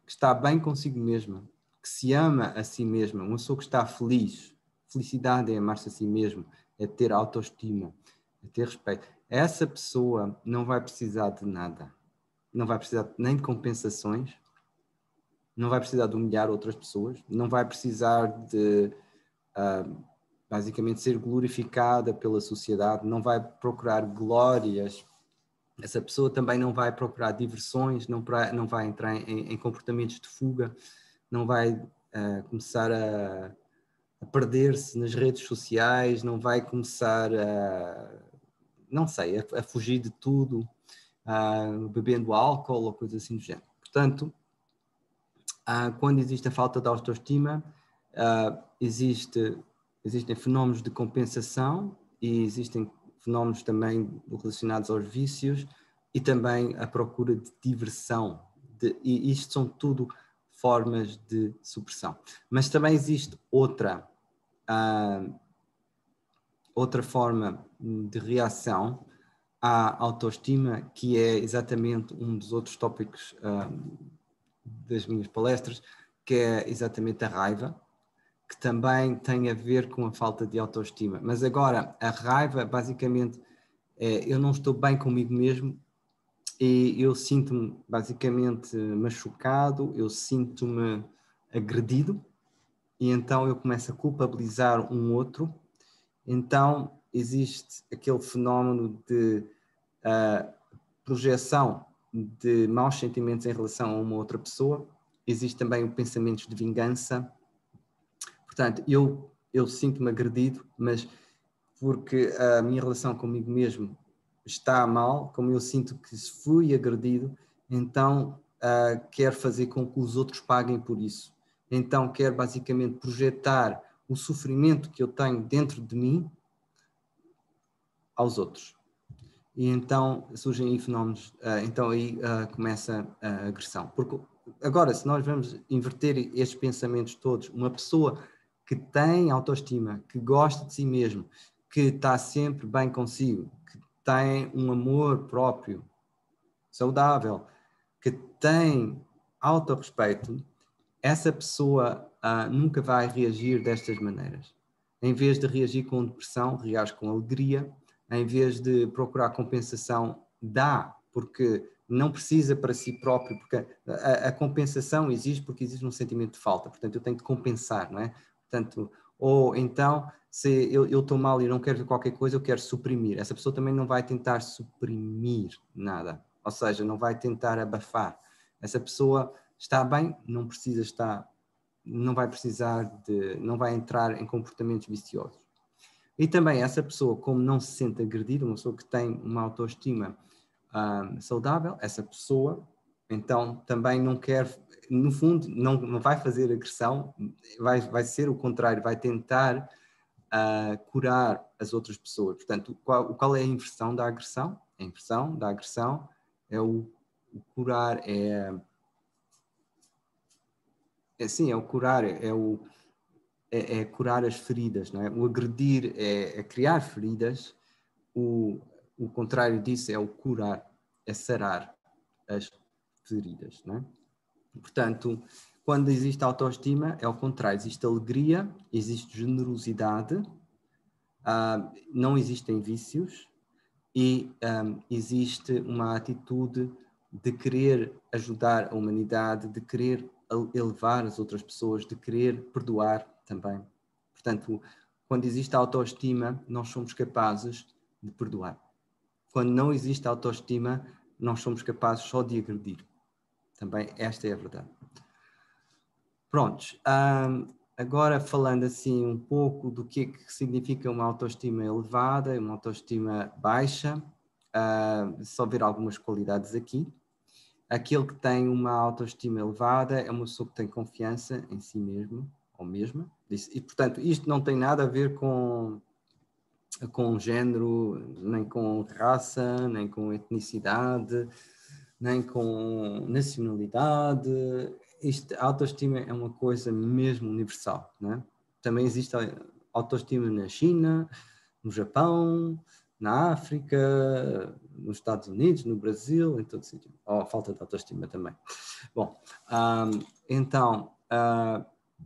A: está bem consigo mesma, que se ama a si mesma, uma pessoa que está feliz, felicidade é amar-se a si mesmo, é ter autoestima, é ter respeito. Essa pessoa não vai precisar de nada. Não vai precisar nem de compensações, não vai precisar de humilhar outras pessoas, não vai precisar de basicamente ser glorificada pela sociedade, não vai procurar glórias. Essa pessoa também não vai procurar diversões, não vai entrar em comportamentos de fuga, não vai começar a perder-se nas redes sociais, não vai começar a fugir de tudo, bebendo álcool ou coisa assim do género. Portanto, quando existe a falta de autoestima, existem fenómenos de compensação e existem fenómenos também relacionados aos vícios e também a procura de diversão. E isto são tudo formas de supressão. Mas também existe outra forma de reação à autoestima, que é exatamente um dos outros tópicos das minhas palestras, que é exatamente a raiva, que também tem a ver com a falta de autoestima. Mas agora, a raiva, basicamente, eu não estou bem comigo mesmo e eu sinto-me, basicamente, machucado, eu sinto-me agredido, e então eu começo a culpabilizar um outro. Então existe aquele fenómeno de projeção de maus sentimentos em relação a uma outra pessoa. Existe também o pensamento de vingança. Portanto, eu sinto-me agredido, mas porque a minha relação comigo mesmo está mal, como eu sinto que fui agredido, então quero fazer com que os outros paguem por isso. Então quero basicamente projetar o sofrimento que eu tenho dentro de mim aos outros. E então surgem aí fenómenos, então aí começa a agressão. Porque agora, se nós vamos inverter estes pensamentos todos, uma pessoa que tem autoestima, que gosta de si mesmo, que está sempre bem consigo, que tem um amor próprio, saudável, que tem autorrespeito, essa pessoa nunca vai reagir destas maneiras. Em vez de reagir com depressão, reage com alegria. Em vez de procurar compensação, dá, porque não precisa para si próprio, porque a compensação existe porque existe um sentimento de falta, portanto eu tenho que compensar, não é? Portanto, ou então, se eu estou mal e não quero ver qualquer coisa, eu quero suprimir. Essa pessoa também não vai tentar suprimir nada, ou seja, não vai tentar abafar. Essa pessoa está bem, não precisa estar, não vai precisar de, não vai entrar em comportamentos viciosos. E também essa pessoa, como não se sente agredida, uma pessoa que tem uma autoestima saudável, essa pessoa, então também não quer, no fundo, não vai fazer agressão, vai ser o contrário, vai tentar curar as outras pessoas. Portanto, qual é a inversão da agressão? A inversão da agressão é o curar, é o curar, é curar as feridas, não é? O agredir é criar feridas, o contrário disso é o curar, é sarar as feridas, não é? Portanto, quando existe autoestima, é o contrário, existe alegria, existe generosidade, não existem vícios e existe uma atitude de querer ajudar a humanidade, de querer elevar as outras pessoas, de querer perdoar também. Portanto, quando existe autoestima, nós somos capazes de perdoar. Quando não existe autoestima, nós somos capazes só de agredir. Também esta é a verdade. Prontos. Agora falando assim um pouco do que significa uma autoestima elevada e uma autoestima baixa, só ver algumas qualidades aqui. Aquele que tem uma autoestima elevada é uma pessoa que tem confiança em si mesmo ou mesma. E, portanto, isto não tem nada a ver com género, nem com raça, nem com etnicidade, nem com nacionalidade. A autoestima é uma coisa mesmo universal, não é? Também existe autoestima na China, no Japão, na África, nos Estados Unidos, no Brasil, em todo sítio. Ou falta de autoestima também. Bom, então,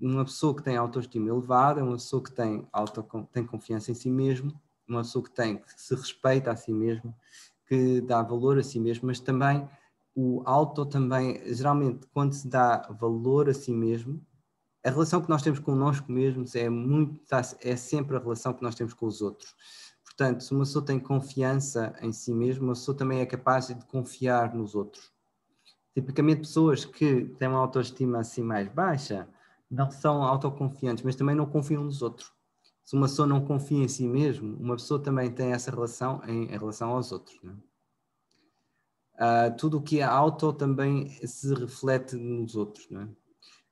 A: uma pessoa que tem autoestima elevada é uma pessoa que tem confiança em si mesmo, uma pessoa que se respeita a si mesmo, que dá valor a si mesmo, mas também o auto também, geralmente, quando se dá valor a si mesmo, a relação que nós temos connosco mesmos é sempre a relação que nós temos com os outros. Portanto, se uma pessoa tem confiança em si mesma, uma pessoa também é capaz de confiar nos outros. Tipicamente, pessoas que têm uma autoestima assim mais baixa não são autoconfiantes, mas também não confiam nos outros. Se uma pessoa não confia em si mesmo, uma pessoa também tem essa relação em relação aos outros. Não é? Tudo o que é auto também se reflete nos outros. Não é?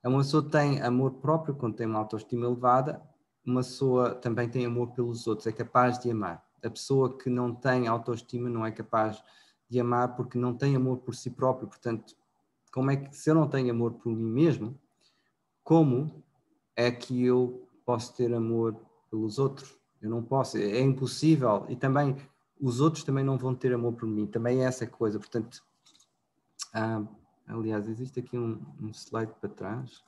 A: Uma pessoa tem amor próprio quando tem uma autoestima elevada, uma pessoa também tem amor pelos outros, é capaz de amar. A pessoa que não tem autoestima não é capaz de amar porque não tem amor por si próprio. Portanto, como é que, se eu não tenho amor por mim mesmo, como é que eu posso ter amor pelos outros? Eu não posso, é impossível. E também, os outros também não vão ter amor por mim. Também é essa coisa. Portanto, aliás, existe aqui um slide para trás.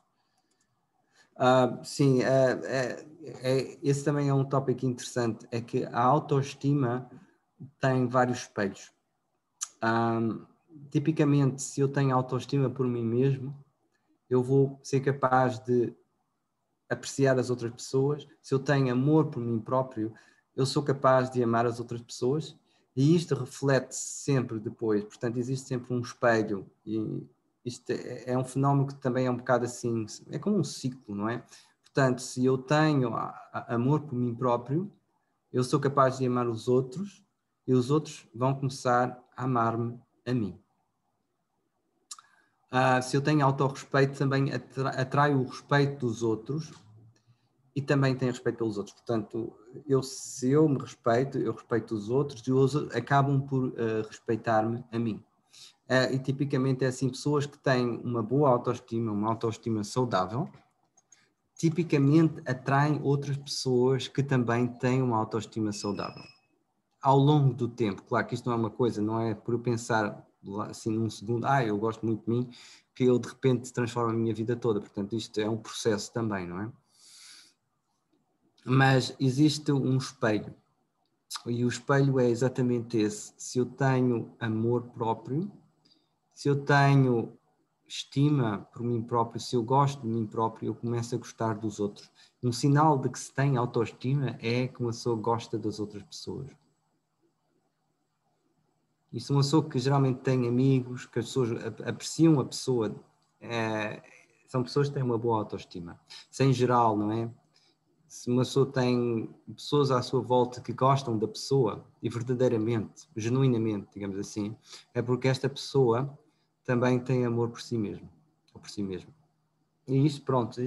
A: Sim, esse também é um tópico interessante, é que a autoestima tem vários espelhos. Tipicamente, se eu tenho autoestima por mim mesmo, eu vou ser capaz de apreciar as outras pessoas. Se eu tenho amor por mim próprio, eu sou capaz de amar as outras pessoas, e isto reflete-se sempre depois. Portanto, existe sempre um espelho, e isto é um fenómeno que também é um bocado assim, é como um ciclo, não é? Portanto, se eu tenho amor por mim próprio, eu sou capaz de amar os outros, e os outros vão começar a amar-me a mim. Se eu tenho autorrespeito, também atraio o respeito dos outros e também tenho respeito pelos outros. Portanto, se eu me respeito, eu respeito os outros e os outros acabam por respeitar-me a mim. E tipicamente é assim, pessoas que têm uma boa autoestima, uma autoestima saudável, tipicamente atraem outras pessoas que também têm uma autoestima saudável. Ao longo do tempo, claro que isto não é uma coisa, não é por eu pensar assim num segundo, eu gosto muito de mim, que eu de repente transformo a minha vida toda. Portanto, isto é um processo também, não é? Mas existe um espelho, e o espelho é exatamente esse. Se eu tenho amor próprio, se eu tenho estima por mim próprio, se eu gosto de mim próprio, eu começo a gostar dos outros. Um sinal de que se tem autoestima é que uma pessoa gosta das outras pessoas. E se uma pessoa que geralmente tem amigos, que as pessoas apreciam a pessoa, são pessoas que têm uma boa autoestima. Se em geral, não é? Se uma pessoa tem pessoas à sua volta que gostam da pessoa, e verdadeiramente, genuinamente, digamos assim, é porque esta pessoa também tem amor por si mesmo, ou por si mesmo. E isto, pronto,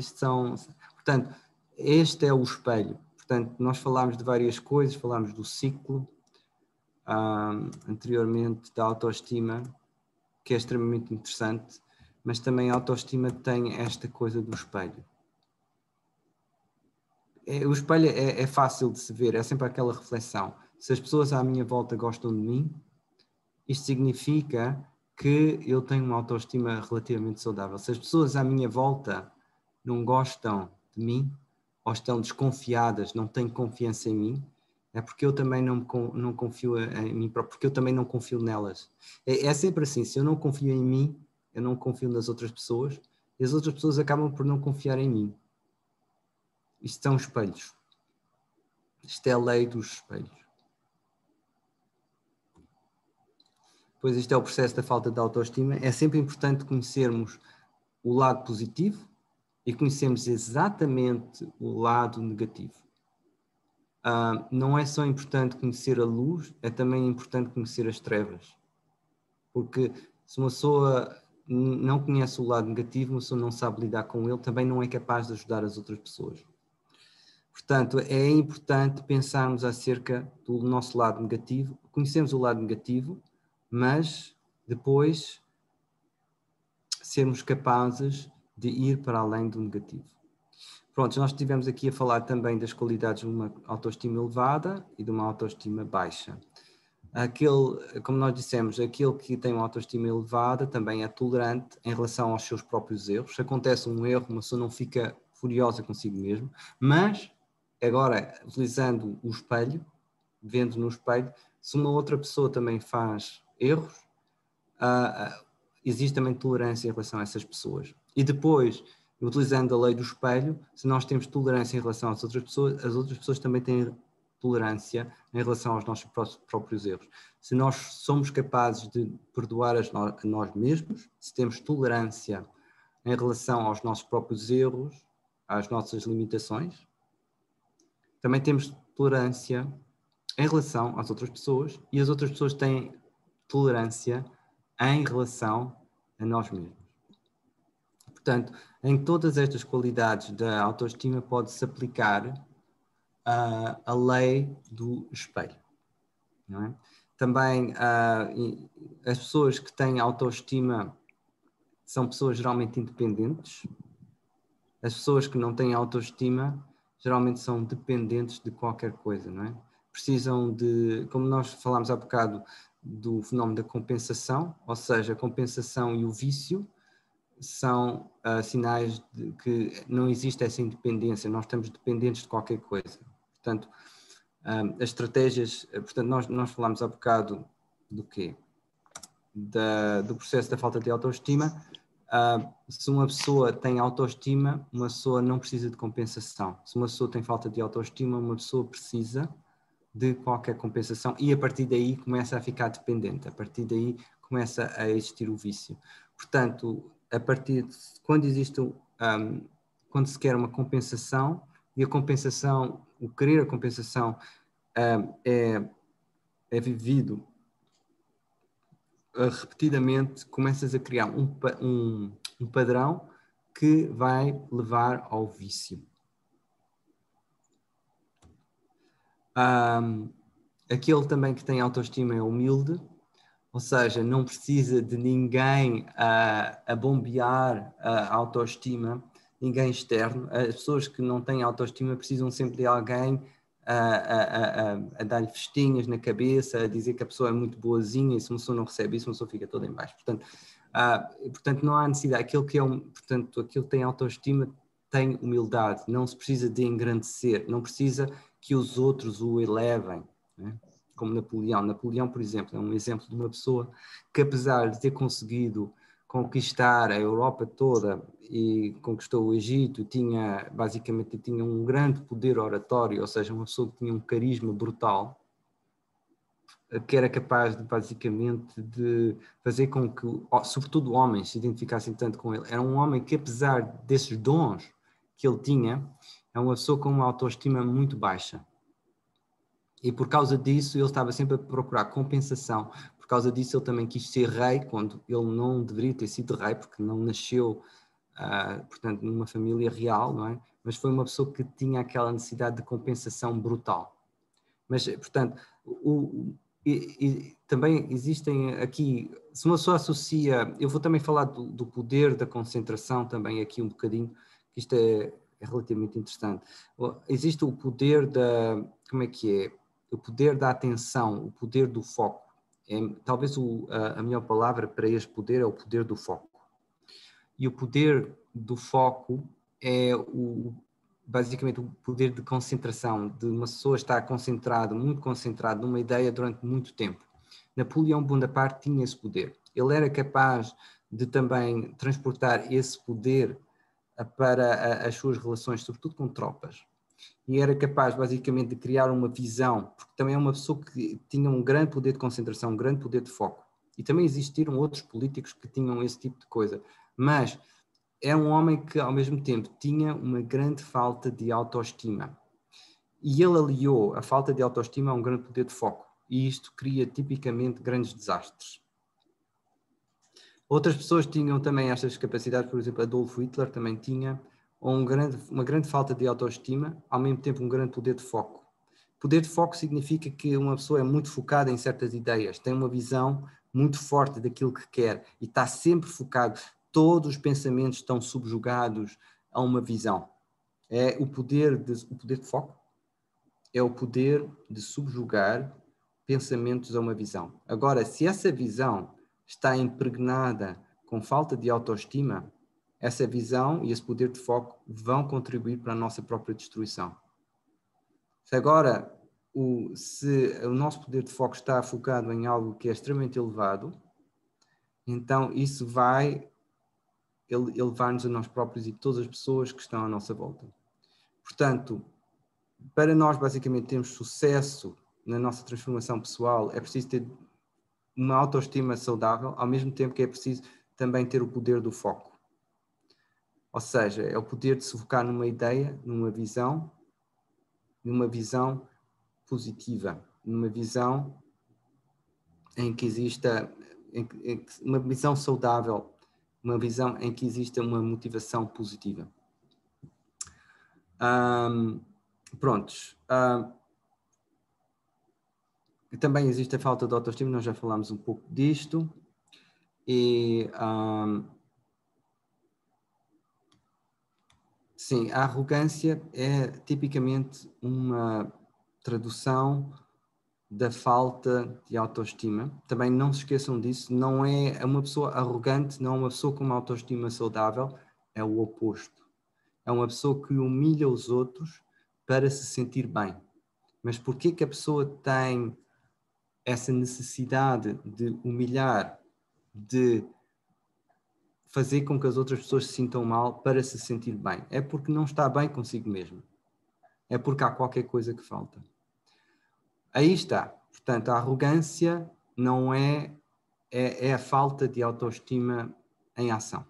A: portanto, este é o espelho. Portanto, nós falámos de várias coisas, falámos do ciclo, anteriormente da autoestima, que é extremamente interessante, mas também a autoestima tem esta coisa do espelho. O espelho é fácil de se ver, é sempre aquela reflexão. Se as pessoas à minha volta gostam de mim, isto significa que eu tenho uma autoestima relativamente saudável. Se as pessoas à minha volta não gostam de mim, ou estão desconfiadas, não têm confiança em mim, é porque eu também não confio em mim próprio, porque eu também não confio nelas. É sempre assim, se eu não confio em mim, eu não confio nas outras pessoas, e as outras pessoas acabam por não confiar em mim. Isto são espelhos. Isto é a lei dos espelhos. Pois isto é o processo da falta de autoestima. É sempre importante conhecermos o lado positivo e conhecermos exatamente o lado negativo. Não é só importante conhecer a luz, é também importante conhecer as trevas. Porque se uma pessoa não conhece o lado negativo, uma pessoa não sabe lidar com ele, também não é capaz de ajudar as outras pessoas. Portanto, é importante pensarmos acerca do nosso lado negativo, conhecermos o lado negativo, mas depois sermos capazes de ir para além do negativo. Pronto, nós estivemos aqui a falar também das qualidades de uma autoestima elevada e de uma autoestima baixa. Como nós dissemos, aquele que tem uma autoestima elevada também é tolerante em relação aos seus próprios erros. Se acontece um erro, uma pessoa não fica furiosa consigo mesmo, mas agora, utilizando o espelho, vendo no espelho, se uma outra pessoa também faz erros, existe também tolerância em relação a essas pessoas. E depois, utilizando a lei do espelho, se nós temos tolerância em relação às outras pessoas também têm tolerância em relação aos nossos próprios erros. Se nós somos capazes de perdoar a nós mesmos, se temos tolerância em relação aos nossos próprios erros, às nossas limitações, também temos tolerância em relação às outras pessoas e as outras pessoas têm tolerância em relação a nós mesmos. Portanto, em todas estas qualidades da autoestima pode-se aplicar a lei do espelho. Não é? Também as pessoas que têm autoestima são pessoas geralmente independentes. As pessoas que não têm autoestima geralmente são dependentes de qualquer coisa, não é? Precisam de, como nós falámos há bocado, do fenómeno da compensação, ou seja, a compensação e o vício são sinais de que não existe essa independência, nós estamos dependentes de qualquer coisa. Portanto, as estratégias, portanto, nós falámos há bocado do quê? Do processo da falta de autoestima. Se uma pessoa tem autoestima, uma pessoa não precisa de compensação. Se uma pessoa tem falta de autoestima, uma pessoa precisa de qualquer compensação e a partir daí começa a ficar dependente, a partir daí começa a existir o vício. Portanto, quando existe, quando se quer uma compensação, e a compensação, o querer a compensação é vivido repetidamente, começas a criar um padrão que vai levar ao vício. Aquele também que tem autoestima é humilde, ou seja, não precisa de ninguém a bombear a autoestima, ninguém externo. As pessoas que não têm autoestima precisam sempre de alguém a dar-lhe festinhas na cabeça, a dizer que a pessoa é muito boazinha e se uma pessoa não recebe isso, uma pessoa fica toda em baixo. Portanto, não há necessidade. Aquele que tem autoestima tem humildade, não se precisa de engrandecer, não precisa que os outros o elevem, né? Como Napoleão. Napoleão, por exemplo, é um exemplo de uma pessoa que, apesar de ter conseguido conquistar a Europa toda e conquistou o Egito, basicamente tinha um grande poder oratório, ou seja, uma pessoa que tinha um carisma brutal, que era capaz de, basicamente, de fazer com que, sobretudo homens, se identificassem tanto com ele. Era um homem que, apesar desses dons que ele tinha, é uma pessoa com uma autoestima muito baixa. E por causa disso ele estava sempre a procurar compensação. Por causa disso ele também quis ser rei, quando ele não deveria ter sido rei, porque não nasceu, portanto, numa família real, não é? Mas foi uma pessoa que tinha aquela necessidade de compensação brutal. Mas, portanto, também existem aqui, se uma pessoa associa, eu vou também falar do poder da concentração também aqui um bocadinho, que isto é relativamente interessante. Existe o poder como é que é? O poder da atenção, o poder do foco. Talvez a melhor palavra para este poder é o poder do foco. E o poder do foco é basicamente o poder de concentração, de uma pessoa estar muito concentrado numa ideia durante muito tempo. Napoleão Bonaparte tinha esse poder. Ele era capaz de também transportar esse poder para as suas relações, sobretudo com tropas. E era capaz, basicamente, de criar uma visão, porque também é uma pessoa que tinha um grande poder de concentração, um grande poder de foco. E também existiram outros políticos que tinham esse tipo de coisa. Mas é um homem que, ao mesmo tempo, tinha uma grande falta de autoestima. E ele aliou a falta de autoestima a um grande poder de foco. E isto cria, tipicamente, grandes desastres. Outras pessoas tinham também estas capacidades, por exemplo, Adolf Hitler também tinha uma grande falta de autoestima, ao mesmo tempo um grande poder de foco. Poder de foco significa que uma pessoa é muito focada em certas ideias, tem uma visão muito forte daquilo que quer e está sempre focado. Todos os pensamentos estão subjugados a uma visão. É o poder de foco é o poder de subjugar pensamentos a uma visão. Agora, se essa visão está impregnada com falta de autoestima, essa visão e esse poder de foco vão contribuir para a nossa própria destruição. Agora, se o nosso poder de foco está focado em algo que é extremamente elevado, então isso vai elevar-nos a nós próprios e todas as pessoas que estão à nossa volta. Portanto, para nós basicamente termos sucesso na nossa transformação pessoal, é preciso ter uma autoestima saudável, ao mesmo tempo que é preciso também ter o poder do foco. Ou seja, é o poder de se focar numa ideia, numa visão positiva, numa visão em que exista uma visão saudável, uma visão em que exista uma motivação positiva. Prontos. Também existe a falta de autoestima, nós já falámos um pouco disto. E sim, a arrogância é tipicamente uma tradução da falta de autoestima. Também não se esqueçam disso, não é uma pessoa arrogante, não é uma pessoa com uma autoestima saudável, é o oposto. É uma pessoa que humilha os outros para se sentir bem. Mas porquê que a pessoa tem essa necessidade de humilhar, de fazer com que as outras pessoas se sintam mal para se sentir bem? É porque não está bem consigo mesmo. É porque há qualquer coisa que falta. Aí está. Portanto, a arrogância não é a falta de autoestima em ação.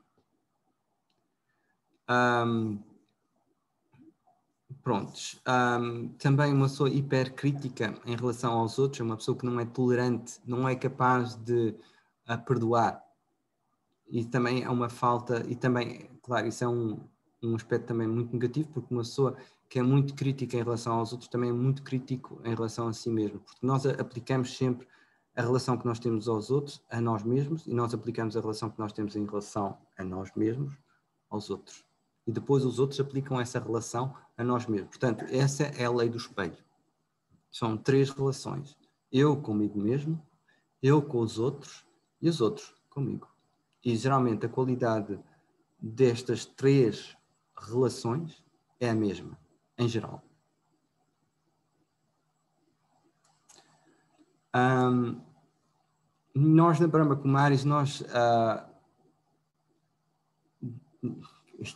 A: Prontos. Também uma pessoa hipercrítica em relação aos outros, é uma pessoa que não é tolerante, não é capaz de perdoar. E também é uma falta, e também, claro, isso é um aspecto também muito negativo, porque uma pessoa que é muito crítica em relação aos outros também é muito crítico em relação a si mesmo, porque nós aplicamos sempre a relação que nós temos aos outros a nós mesmos, e nós aplicamos a relação que nós temos em relação a nós mesmos aos outros. E depois os outros aplicam essa relação a nós mesmos. Portanto, essa é a lei do espelho. São 3 relações. Eu comigo mesmo, eu com os outros e os outros comigo. E geralmente a qualidade destas 3 relações é a mesma, em geral. Nós na Brahma Kumaris,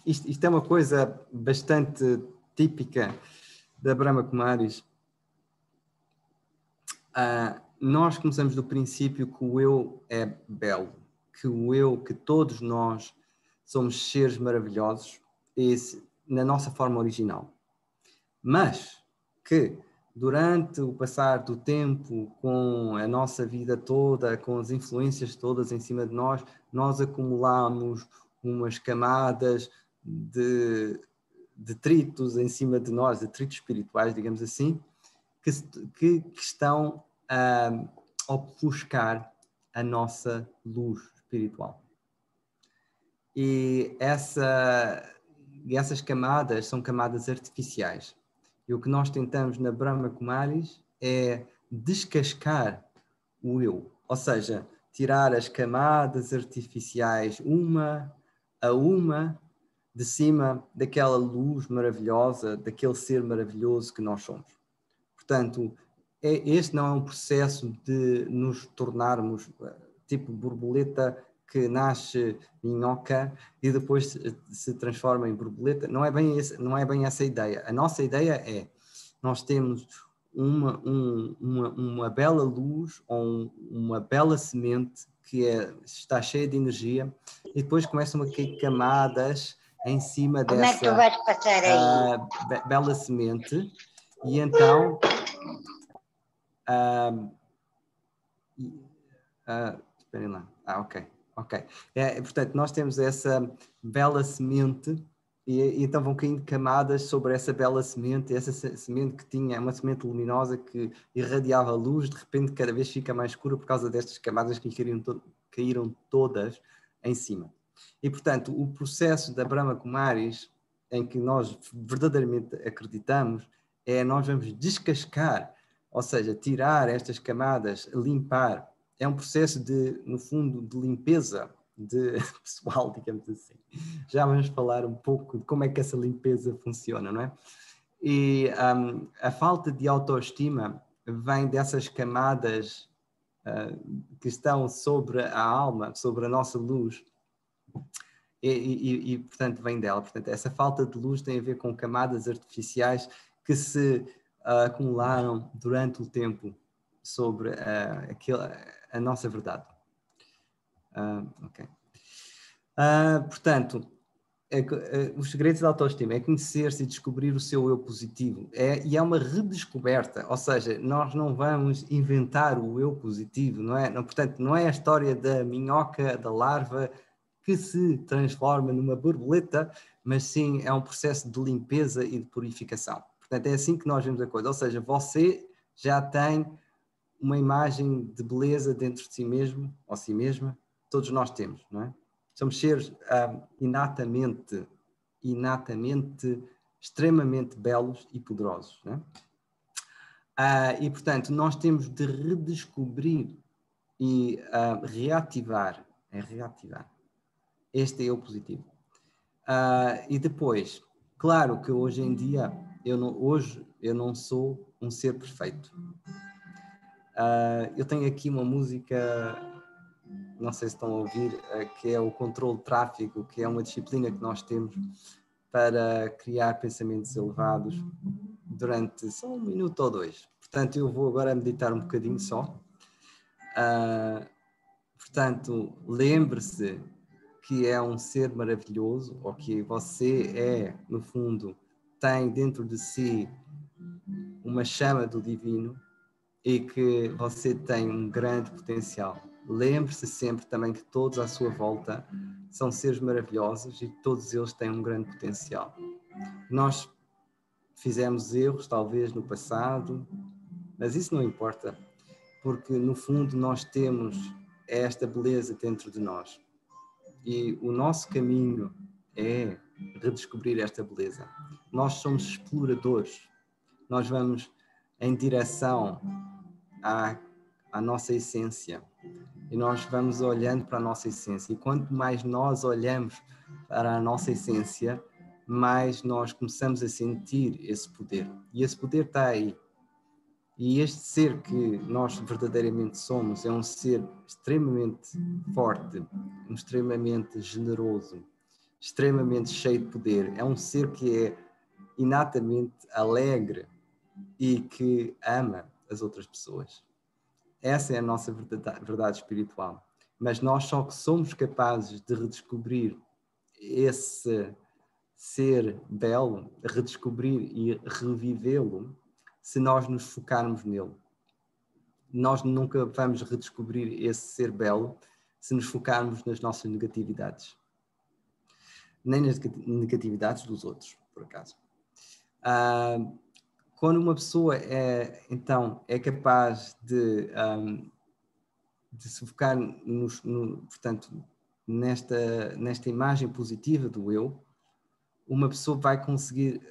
A: isto é uma coisa bastante típica da Brahma Kumaris. Nós começamos do princípio que o eu é belo, que todos nós somos seres maravilhosos na nossa forma original. Mas que durante o passar do tempo, com a nossa vida toda, com as influências todas em cima de nós acumulamos umas camadas de detritos em cima de nós, detritos espirituais, digamos assim, que estão a ofuscar a nossa luz espiritual. E essas camadas são camadas artificiais. E o que nós tentamos na Brahma Kumaris é descascar o eu, ou seja, tirar as camadas artificiais uma a uma de cima daquela luz maravilhosa, daquele ser maravilhoso que nós somos. Portanto, este não é um processo de nos tornarmos tipo borboleta que nasce minhoca e depois se transforma em borboleta. Não é bem essa a ideia. A nossa ideia é, nós temos uma bela luz ou uma bela semente que está cheia de energia e depois começam a cair camadas em cima dessa bela semente e então esperem lá. Ok. Portanto, nós temos essa bela semente e então vão caindo camadas sobre essa bela semente, essa semente que tinha uma semente luminosa que irradiava a luz, de repente cada vez fica mais escura por causa destas camadas que caíram todas em cima. E, portanto, o processo da Brahma Kumaris, em que nós verdadeiramente acreditamos, nós vamos descascar, ou seja, tirar estas camadas, limpar. É um processo no fundo, de limpeza pessoal, digamos assim. Já vamos falar um pouco de como é que essa limpeza funciona, não é? E a falta de autoestima vem dessas camadas que estão sobre a alma, sobre a nossa luz, e, portanto, vem dela. Portanto, essa falta de luz tem a ver com camadas artificiais que se acumularam durante o tempo sobre a nossa verdade. Ok. Portanto, os segredos da autoestima é conhecer-se e descobrir o seu eu positivo. E é uma redescoberta, ou seja, nós não vamos inventar o eu positivo, não é? Não, portanto, não é a história da minhoca, da larva, que se transforma numa borboleta, mas sim é um processo de limpeza e de purificação. Portanto, é assim que nós vemos a coisa. Ou seja, você já tem uma imagem de beleza dentro de si mesmo, ou si mesma, todos nós temos, não é? Somos seres inatamente, extremamente belos e poderosos, não é? E, portanto, nós temos de redescobrir e reativar este eu positivo. E depois, claro que hoje em dia, eu não sou um ser perfeito. Eu tenho aqui uma música, não sei se estão a ouvir, que é o controle de tráfego, que é uma disciplina que nós temos para criar pensamentos elevados durante só 1 minuto ou 2. Portanto, eu vou agora meditar um bocadinho só. Portanto, lembre-se que é um ser maravilhoso, ou que você é, no fundo, tem dentro de si uma chama do divino e que você tem um grande potencial. Lembre-se sempre também que todos à sua volta são seres maravilhosos e todos eles têm um grande potencial. Nós fizemos erros, talvez, no passado, mas isso não importa, porque no fundo nós temos esta beleza dentro de nós. E o nosso caminho é redescobrir esta beleza. Nós somos exploradores. Nós vamos em direção à nossa essência. E nós vamos olhando para a nossa essência. E quanto mais nós olhamos para a nossa essência, mais nós começamos a sentir esse poder. E esse poder está aí. E este ser que nós verdadeiramente somos é um ser extremamente forte, extremamente generoso, extremamente cheio de poder. É um ser que é inatamente alegre e que ama as outras pessoas. Essa é a nossa verdade espiritual. Mas nós só que somos capazes de redescobrir esse ser belo, redescobrir e revivê-lo, se nós nos focarmos nele. Nós nunca vamos redescobrir esse ser belo se nos focarmos nas nossas negatividades. Nem nas negatividades dos outros, por acaso. Quando uma pessoa é capaz de se focar portanto, nesta imagem positiva do eu, uma pessoa vai conseguir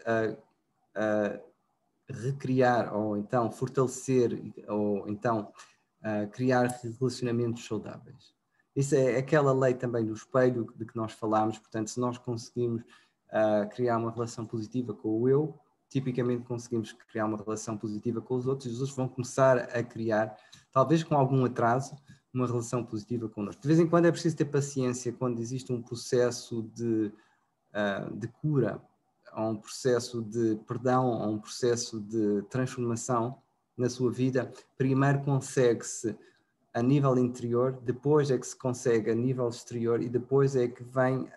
A: recriar ou então fortalecer ou então criar relacionamentos saudáveis. Isso é aquela lei também do espelho de que nós falámos. Portanto, se nós conseguimos criar uma relação positiva com o eu, tipicamente conseguimos criar uma relação positiva com os outros, e os outros vão começar a criar, talvez com algum atraso, uma relação positiva connosco. De vez em quando é preciso ter paciência quando existe um processo de cura, a um processo de perdão, a um processo de transformação na sua vida. Primeiro consegue-se a nível interior, depois é que se consegue a nível exterior e depois é que vem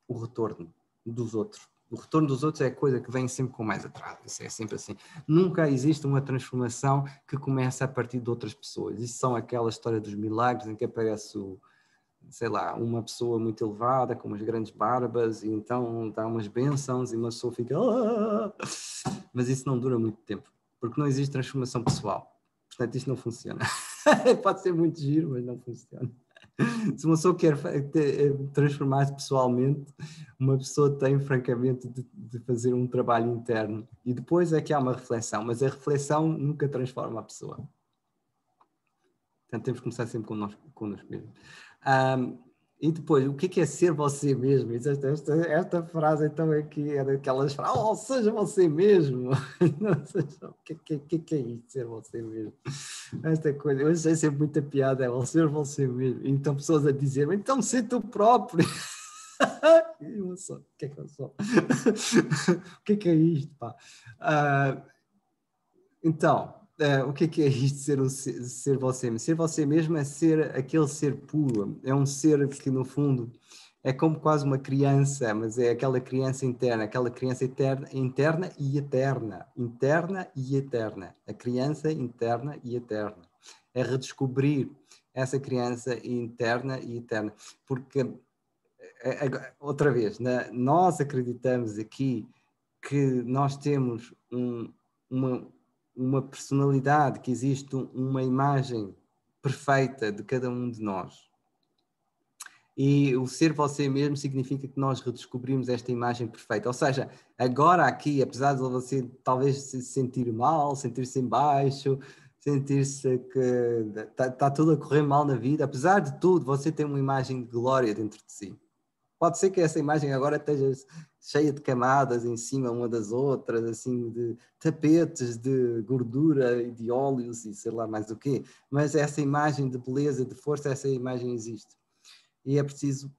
A: o retorno dos outros. O retorno dos outros é a coisa que vem sempre com mais atraso. Isso é sempre assim. Nunca existe uma transformação que começa a partir de outras pessoas. Isso são aquela história dos milagres em que aparece sei lá, uma pessoa muito elevada, com umas grandes barbas, e então dá umas bênçãos e uma pessoa fica... Mas isso não dura muito tempo, porque não existe transformação pessoal. Portanto, isto não funciona. Pode ser muito giro, mas não funciona. Se uma pessoa quer transformar-se pessoalmente, uma pessoa tem, francamente, de fazer um trabalho interno. E depois é que há uma reflexão, mas a reflexão nunca transforma a pessoa. Portanto, temos que começar sempre connosco mesmo. E depois, o que é ser você mesmo? Esta frase então aqui é daquelas frases, seja você mesmo. Não seja, o que é isso, ser você mesmo? Esta coisa, eu achei sempre muita piada, ser você mesmo. E então pessoas a dizer, então ser tu próprio. Eu sou, o que é que eu sou? O que é isto, pá? Então, o que é isto de ser você mesmo? Ser você mesmo é ser aquele ser puro, é um ser que no fundo é como quase uma criança, mas é aquela criança interna, aquela criança interna e eterna, a criança interna e eterna. É redescobrir essa criança interna e eterna, porque outra vez, nós acreditamos aqui que nós temos uma personalidade, que existe uma imagem perfeita de cada um de nós. E o ser você mesmo significa que nós redescobrimos esta imagem perfeita. Ou seja, agora aqui, apesar de você talvez se sentir mal, sentir-se em baixo, sentir-se que está tudo a correr mal na vida, apesar de tudo, você tem uma imagem de glória dentro de si. Pode ser que essa imagem agora esteja cheia de camadas em cima uma das outras, assim, de tapetes de gordura e de óleos e sei lá mais o quê. Mas essa imagem de beleza, de força, essa imagem existe. E é preciso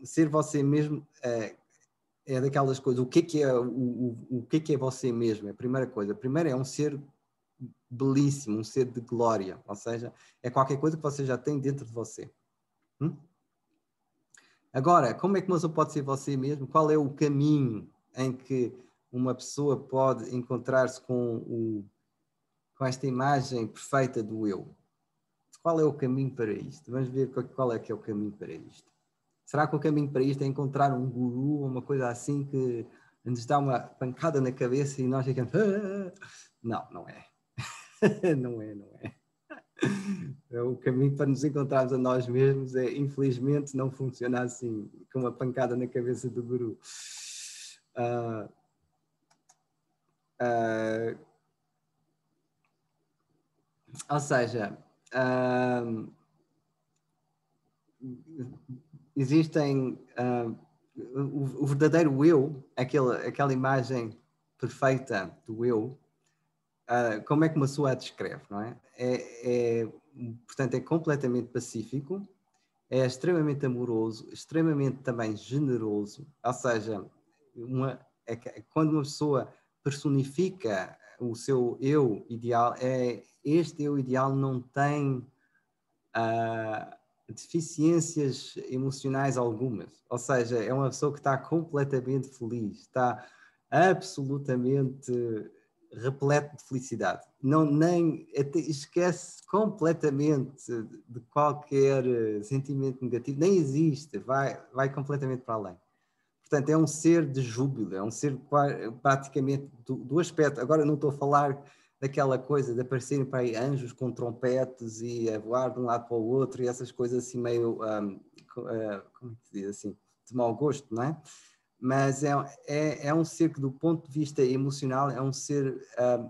A: ser você mesmo, é daquelas coisas. O que é você mesmo? É a primeira coisa. A primeira é um ser belíssimo, um ser de glória. Ou seja, é qualquer coisa que você já tem dentro de você. Agora, como é que uma pessoa pode ser você mesmo? Qual é o caminho em que uma pessoa pode encontrar-se com esta imagem perfeita do eu? Qual é o caminho para isto? Vamos ver qual é que é o caminho para isto. Será que o caminho para isto é encontrar um guru ou uma coisa assim que nos dá uma pancada na cabeça e nós ficamos... Não, não é. Não é. O caminho para nos encontrarmos a nós mesmos infelizmente, não funciona assim, com uma pancada na cabeça do guru. Ou seja, existem... o verdadeiro eu, aquela imagem perfeita do eu, como é que uma pessoa a descreve, não é? Portanto, é completamente pacífico, é extremamente amoroso, extremamente também generoso, ou seja, quando uma pessoa personifica o seu eu ideal, este eu ideal não tem deficiências emocionais algumas, ou seja, é uma pessoa que está completamente feliz, está absolutamente repleto de felicidade, esquece completamente de qualquer sentimento negativo, nem existe, vai completamente para além. Portanto, é um ser de júbilo, é um ser praticamente do aspecto. Agora não estou a falar daquela coisa de aparecerem para aí anjos com trompetes e a voar de um lado para o outro e essas coisas assim meio, como é que se diz assim, de mau gosto, não é? Mas é um ser que, do ponto de vista emocional, é um ser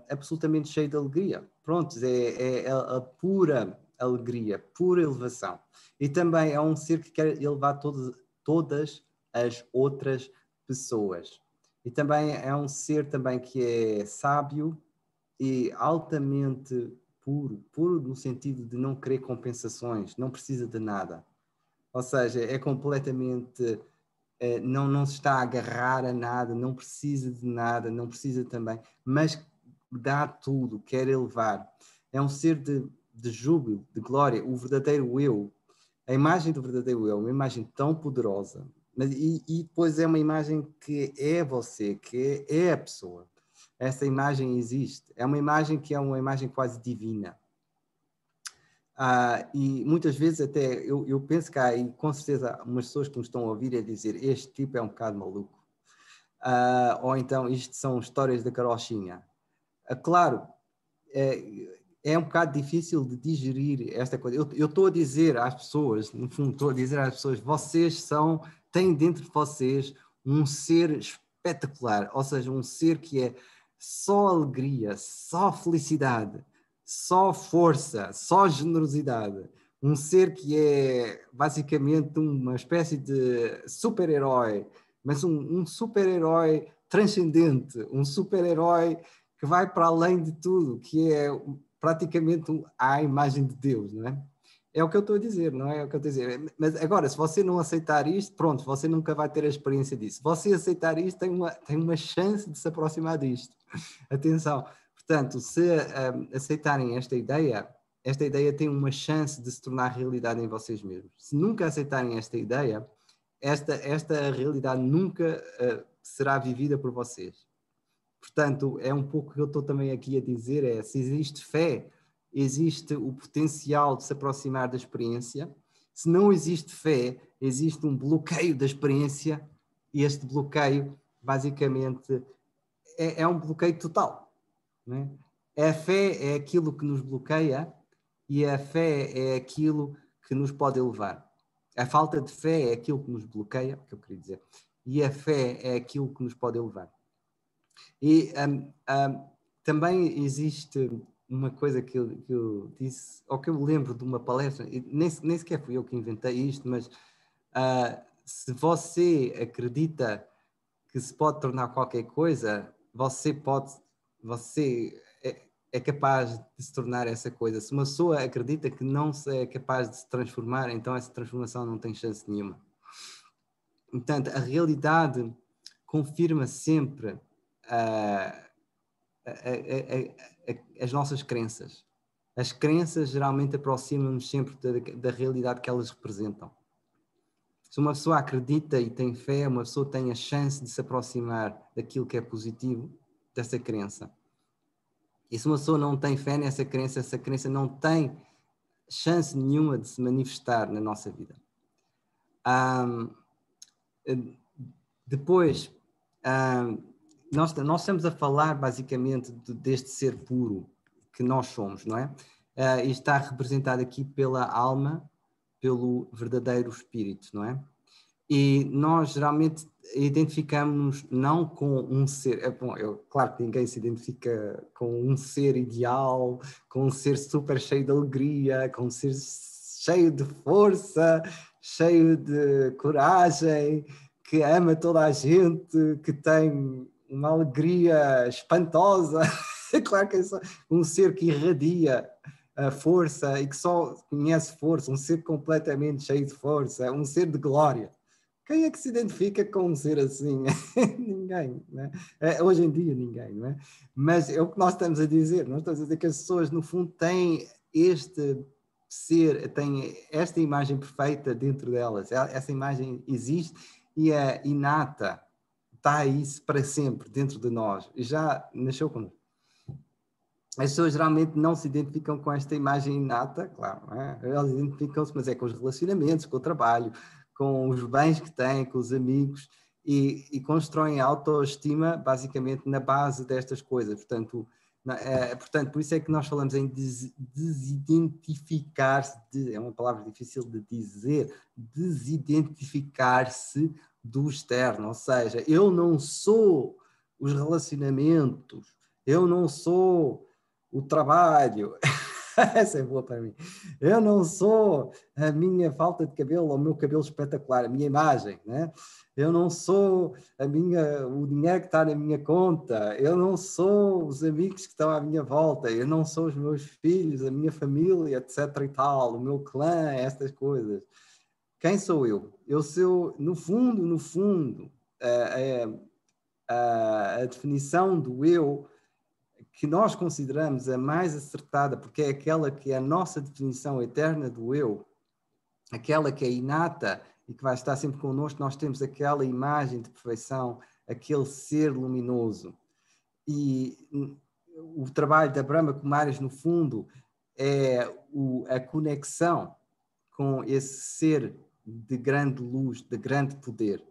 A: absolutamente cheio de alegria. Pronto, é a pura alegria, pura elevação. E também é um ser que quer elevar todas as outras pessoas. E também é um ser também que é sábio e altamente puro no sentido de não querer compensações, não precisa de nada. Ou seja, é completamente... não se está a agarrar a nada, não precisa de nada, não precisa também, mas dá tudo, quer elevar. É um ser de júbilo, de glória, o verdadeiro eu. A imagem do verdadeiro eu é uma imagem tão poderosa, e depois é uma imagem que é você, que é a pessoa. Essa imagem existe. É uma imagem que é uma imagem quase divina. E muitas vezes até eu penso que há, e com certeza umas pessoas que me estão a ouvir a dizer este tipo é um bocado maluco. Ou então isto são histórias da carochinha. Claro, é um bocado difícil de digerir esta coisa. Eu estou a dizer às pessoas, no fundo estou a dizer às pessoas, vocês têm dentro de vocês um ser espetacular, ou seja, um ser que é só alegria, só felicidade, só força, só generosidade. um ser que é basicamente uma espécie de super-herói, mas um super-herói transcendente, um super-herói que vai para além de tudo, que é praticamente a imagem de Deus, não é? É o que eu estou a dizer, não é? É o que eu estou a dizer. Mas agora, se você não aceitar isto, pronto, você nunca vai ter a experiência disso. Se você aceitar isto, tem uma chance de se aproximar disto. Atenção. Portanto, se aceitarem esta ideia tem uma chance de se tornar realidade em vocês mesmos. Se nunca aceitarem esta ideia, esta realidade nunca será vivida por vocês. Portanto, é um pouco o que eu estou também aqui a dizer, se existe fé, existe o potencial de se aproximar da experiência. Se não existe fé, existe um bloqueio da experiência, e este bloqueio, basicamente, é um bloqueio total. Não é? A fé é aquilo que nos bloqueia e a fé é aquilo que nos pode elevar. A falta de fé é aquilo que nos bloqueia, que eu queria dizer, e a fé é aquilo que nos pode elevar. E também existe uma coisa que eu disse, ou que eu lembro de uma palestra, e nem sequer fui eu que inventei isto, mas se você acredita que se pode tornar qualquer coisa, você é capaz de se tornar essa coisa. Se uma pessoa acredita que não é capaz de se transformar, então essa transformação não tem chance nenhuma. Portanto, a realidade confirma sempre as nossas crenças. As crenças geralmente aproximam-nos sempre da realidade que elas representam. Se uma pessoa acredita e tem fé, uma pessoa tem a chance de se aproximar daquilo que é positivo, dessa crença. E se uma pessoa não tem fé nessa crença, essa crença não tem chance nenhuma de se manifestar na nossa vida. Depois, nós estamos a falar basicamente deste ser puro que nós somos, não é? E está representado aqui pela alma, pelo verdadeiro espírito, não é? E nós geralmente identificamos-nos não com um ser, claro que ninguém se identifica com um ser ideal, com um ser super cheio de alegria, com um ser cheio de força, cheio de coragem, que ama toda a gente, que tem uma alegria espantosa. Claro que é só um ser que irradia a força e que só conhece força, um ser completamente cheio de força, um ser de glória. Quem é que se identifica com um ser assim? Ninguém, não é? Hoje em dia ninguém, não é? Mas é o que nós estamos a dizer. Nós estamos a dizer que as pessoas, no fundo, têm este ser, têm esta imagem perfeita dentro delas. Essa imagem existe e é inata. Está aí para sempre dentro de nós. E já nasceu connosco. As pessoas geralmente não se identificam com esta imagem inata, claro, não é? Elas identificam-se, mas é com os relacionamentos, com o trabalho, com os bens que têm, com os amigos, e constroem a autoestima basicamente na base destas coisas. Portanto, por isso é que nós falamos em desidentificar-se, é uma palavra difícil de dizer, desidentificar-se do externo, ou seja, eu não sou os relacionamentos, eu não sou o trabalho, essa é boa para mim. Eu não sou a minha falta de cabelo ou o meu cabelo espetacular, a minha imagem, né? Eu não sou o dinheiro que está na minha conta, eu não sou os amigos que estão à minha volta, eu não sou os meus filhos, a minha família, etc. e tal, o meu clã, estas coisas. Quem sou eu? Eu sou, no fundo, a definição do eu que nós consideramos a mais acertada, porque é aquela que é a nossa definição eterna do eu, aquela que é inata e que vai estar sempre connosco, nós temos aquela imagem de perfeição, aquele ser luminoso. E o trabalho da Brahma Kumaris, no fundo, é a conexão com esse ser de grande luz, de grande poder.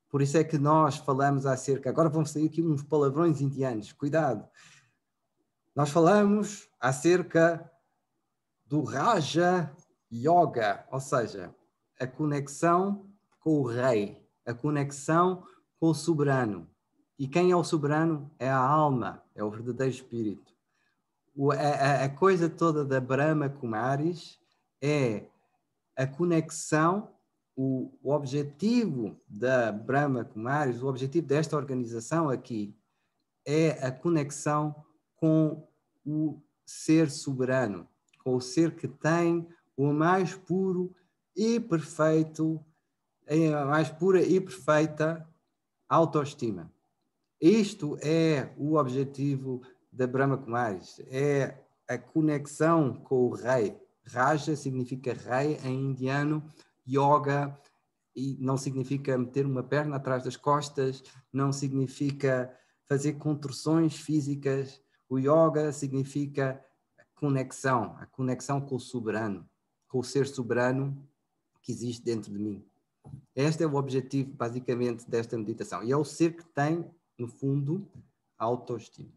A: Por isso é que nós falamos acerca... Agora vão sair aqui uns palavrões indianos, cuidado. Nós falamos acerca do Raja Yoga, ou seja, a conexão com o rei, a conexão com o soberano. E quem é o soberano? É a alma, é o verdadeiro espírito. A coisa toda da Brahma Kumaris é a conexão, o objetivo da Brahma Kumaris, o objetivo desta organização aqui é a conexão com o ser soberano, com o ser que tem o mais puro e perfeito, a mais pura e perfeita autoestima. Isto é o objetivo da Brahma Kumaris, é a conexão com o rei. Raja significa rei em indiano, yoga e não significa meter uma perna atrás das costas, não significa fazer contorções físicas. O yoga significa a conexão com o soberano, com o ser soberano que existe dentro de mim. Este é o objetivo, basicamente, desta meditação. E é o ser que tem, no fundo, a autoestima.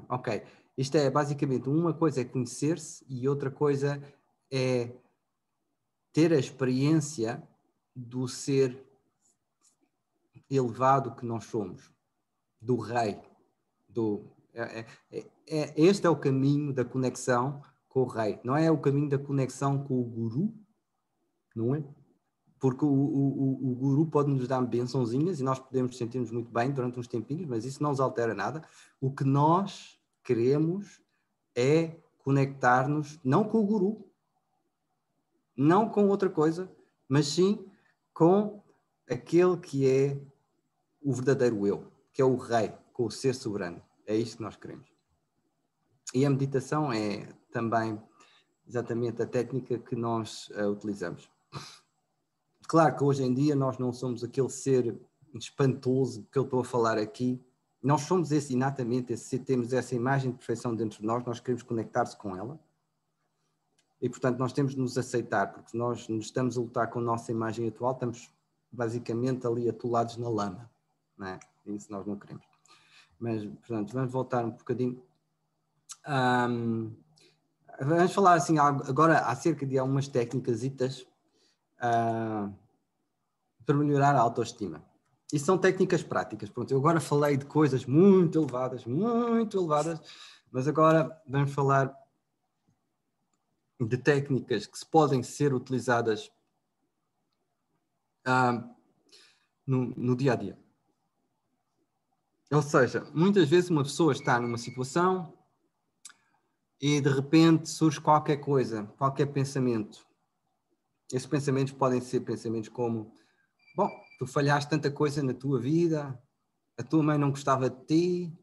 A: Ok. Isto é, basicamente, uma coisa é conhecer-se e outra coisa é ter a experiência do ser elevado que nós somos, do rei. Este é o caminho da conexão com o rei. Não é o caminho da conexão com o guru, não é? Porque o guru pode nos dar bênçãozinhas e nós podemos sentir-nos muito bem durante uns tempinhos, mas isso não nos altera nada. O que nós queremos é conectar-nos, não com o guru, não com outra coisa, mas sim com aquele que é o verdadeiro eu, que é o rei, com o ser soberano. É isto que nós queremos. E a meditação é também exatamente a técnica que nós utilizamos. Claro que hoje em dia nós não somos aquele ser espantoso que eu estou a falar aqui. Nós somos inatamente esse ser, temos essa imagem de perfeição dentro de nós queremos conectar-se com ela. E, portanto, nós temos de nos aceitar, porque nós nos estamos a lutar com a nossa imagem atual, estamos basicamente ali atolados na lama. Não é? Isso nós não queremos. Mas, portanto, vamos voltar um bocadinho. Vamos falar assim agora acerca de algumas técnicas para melhorar a autoestima. E são técnicas práticas. Pronto, eu agora falei de coisas muito elevadas, mas agora vamos falar de técnicas que podem ser utilizadas no dia a dia. Ou seja, muitas vezes uma pessoa está numa situação e de repente surge qualquer coisa, qualquer pensamento. Esses pensamentos podem ser pensamentos como: bom, tu falhaste tanta coisa na tua vida, a tua mãe não gostava de ti,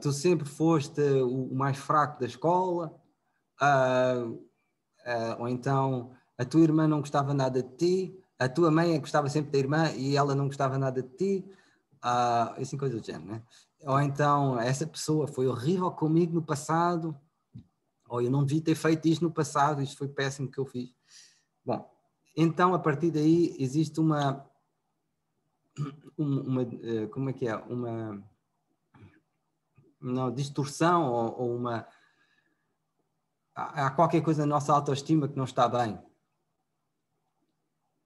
A: tu sempre foste o mais fraco da escola, ou então a tua irmã não gostava nada de ti, a tua mãe é que gostava sempre da irmã e ela não gostava nada de ti, assim, coisa do género, né? Ou então essa pessoa foi horrível comigo no passado, ou eu não devia ter feito isto no passado, isto foi péssimo que eu fiz. Bom, então a partir daí existe uma como é que é? Uma distorção ou uma... Há qualquer coisa na nossa autoestima que não está bem.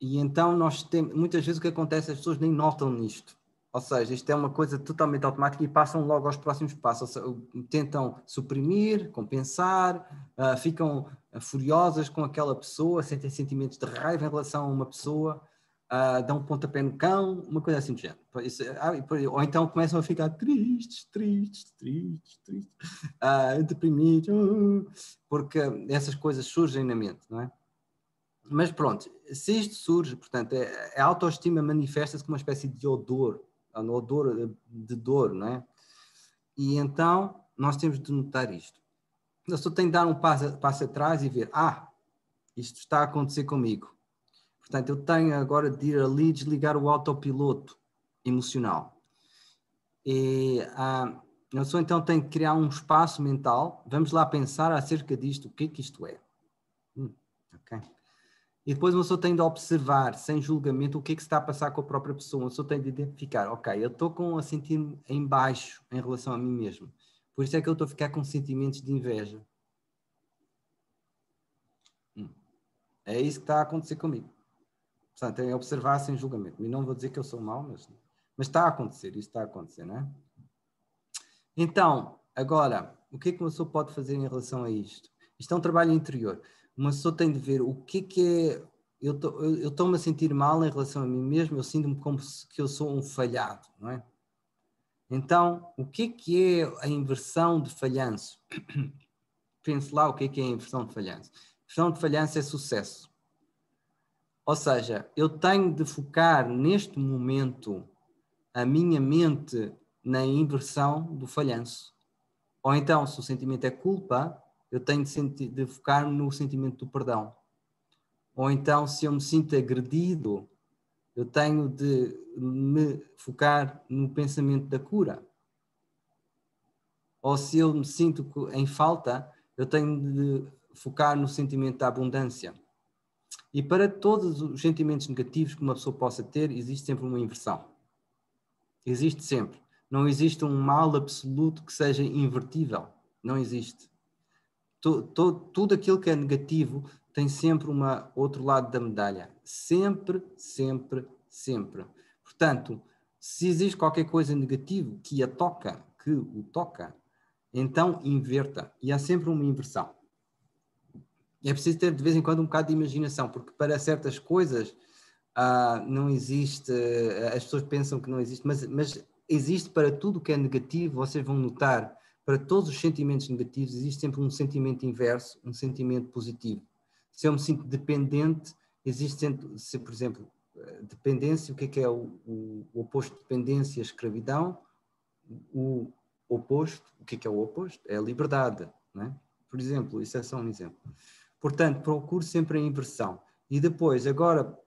A: E então nós temos, muitas vezes o que acontece, as pessoas nem notam nisto. Ou seja, isto é uma coisa totalmente automática e passam logo aos próximos passos. Ou seja, tentam suprimir, compensar, ficam furiosas com aquela pessoa, sentem sentimentos de raiva em relação a uma pessoa, dão um pontapé no cão, uma coisa assim do género. Ou então começam a ficar tristes, deprimidos, porque essas coisas surgem na mente, não é? Mas pronto, se isto surge, portanto, a autoestima manifesta-se como uma espécie de odor, um odor de dor, não é? E então nós temos de notar isto. Eu só tenho de dar um passo atrás e ver, isto está a acontecer comigo. Portanto, eu tenho agora de ir ali desligar o autopiloto emocional. E eu só então tenho que criar um espaço mental, vamos lá pensar acerca disto, o que é que isto é. Ok. E depois uma pessoa tem de observar, sem julgamento, o que é que se está a passar com a própria pessoa. Uma pessoa tem de identificar, ok, eu estou a sentir-me em baixo em relação a mim mesmo. Por isso é que eu estou a ficar com sentimentos de inveja. É isso que está a acontecer comigo. Portanto, tem de observar sem julgamento. E não vou dizer que eu sou mau, mas está a acontecer, isso está a acontecer, não é? Então, agora, o que é que uma pessoa pode fazer em relação a isto? Isto é um trabalho interior.
C: uma pessoa tem de ver o que é... Eu estou-me a sentir mal em relação a mim mesmo, eu sinto-me como que eu sou um falhado, não é? Então, o que é a inversão de falhanço? Pense lá o que é a inversão de falhanço. A inversão de falhanço é sucesso. Ou seja, eu tenho de focar neste momento a minha mente na inversão do falhanço. Ou então, se o sentimento é culpa, eu tenho de focar no sentimento do perdão. Ou então, se eu me sinto agredido, eu tenho de me focar no pensamento da cura. Ou se eu me sinto em falta, eu tenho de focar no sentimento da abundância. E para todos os sentimentos negativos que uma pessoa possa ter, existe sempre uma inversão. Existe sempre. Não existe um mal absoluto que seja invertível. Não existe. Tudo aquilo que é negativo tem sempre outro lado da medalha. Sempre, sempre, sempre. Portanto, se existe qualquer coisa negativa que o toca, então inverta. E há sempre uma inversão. E é preciso ter de vez em quando um bocado de imaginação, porque para certas coisas não existe, as pessoas pensam que não existe, mas existe para tudo o que é negativo. Vocês vão notar, para todos os sentimentos negativos existe sempre um sentimento inverso, um sentimento positivo. Se eu me sinto dependente, existe sempre, por exemplo, dependência, o que é o oposto de dependência? Escravidão. O oposto, o que é o oposto? É a liberdade, não é? Por exemplo, isso é só um exemplo. Portanto, procure sempre a inversão. E depois, agora,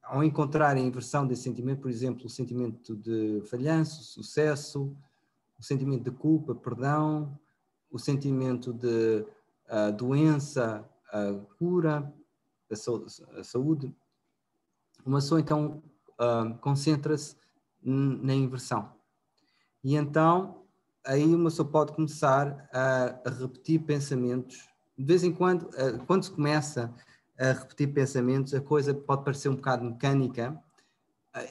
C: ao encontrar a inversão desse sentimento, por exemplo, o sentimento de falhanço, sucesso, o sentimento de culpa, perdão, o sentimento de doença, cura, a saúde, uma pessoa então concentra-se na inversão. E então, aí uma pessoa pode começar a repetir pensamentos. De vez em quando, quando se começa a repetir pensamentos, a coisa pode parecer um bocado mecânica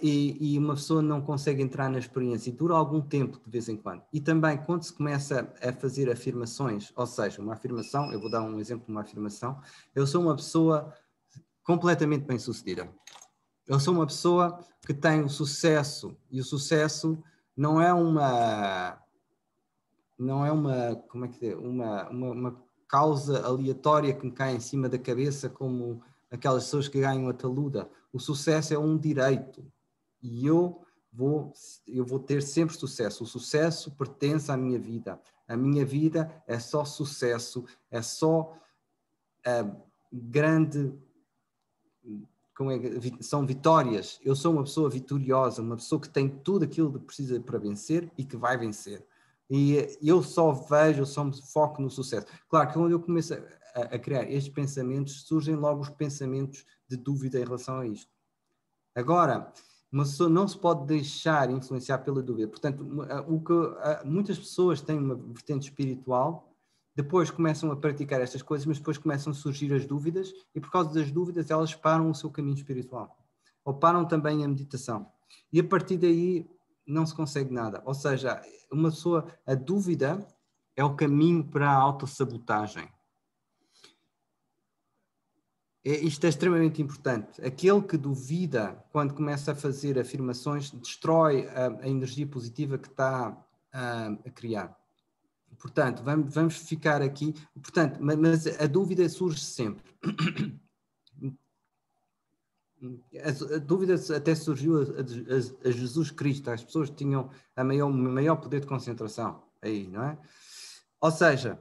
C: e uma pessoa não consegue entrar na experiência. E dura algum tempo, de vez em quando. E também, quando se começa a fazer afirmações, ou seja, uma afirmação, eu vou dar um exemplo de uma afirmação, eu sou uma pessoa completamente bem-sucedida. Eu sou uma pessoa que tem o sucesso, e o sucesso não é uma como é que é, uma causa aleatória que me cai em cima da cabeça, como aquelas pessoas que ganham a taluda. O sucesso é um direito e eu vou ter sempre sucesso. O sucesso pertence à minha vida. A minha vida é só sucesso, é só grande... são vitórias. Eu sou uma pessoa vitoriosa, uma pessoa que tem tudo aquilo que precisa para vencer e que vai vencer. E eu só me foco no sucesso. Claro que quando eu começo a criar estes pensamentos, surgem logo os pensamentos de dúvida em relação a isto. Agora, uma pessoa não se pode deixar influenciar pela dúvida. Portanto, muitas pessoas têm uma vertente espiritual, depois começam a praticar estas coisas, mas depois começam a surgir as dúvidas e por causa das dúvidas elas param o seu caminho espiritual. Ou param também a meditação. E a partir daí não se consegue nada. Ou seja, a dúvida é o caminho para a autossabotagem. Isto é extremamente importante. Aquele que duvida, quando começa a fazer afirmações, destrói a energia positiva que está a criar. Portanto, vamos ficar aqui. Portanto, mas a dúvida surge sempre. A dúvida até surgiu a Jesus Cristo. As pessoas tinham o maior poder de concentração aí, não é? Ou seja,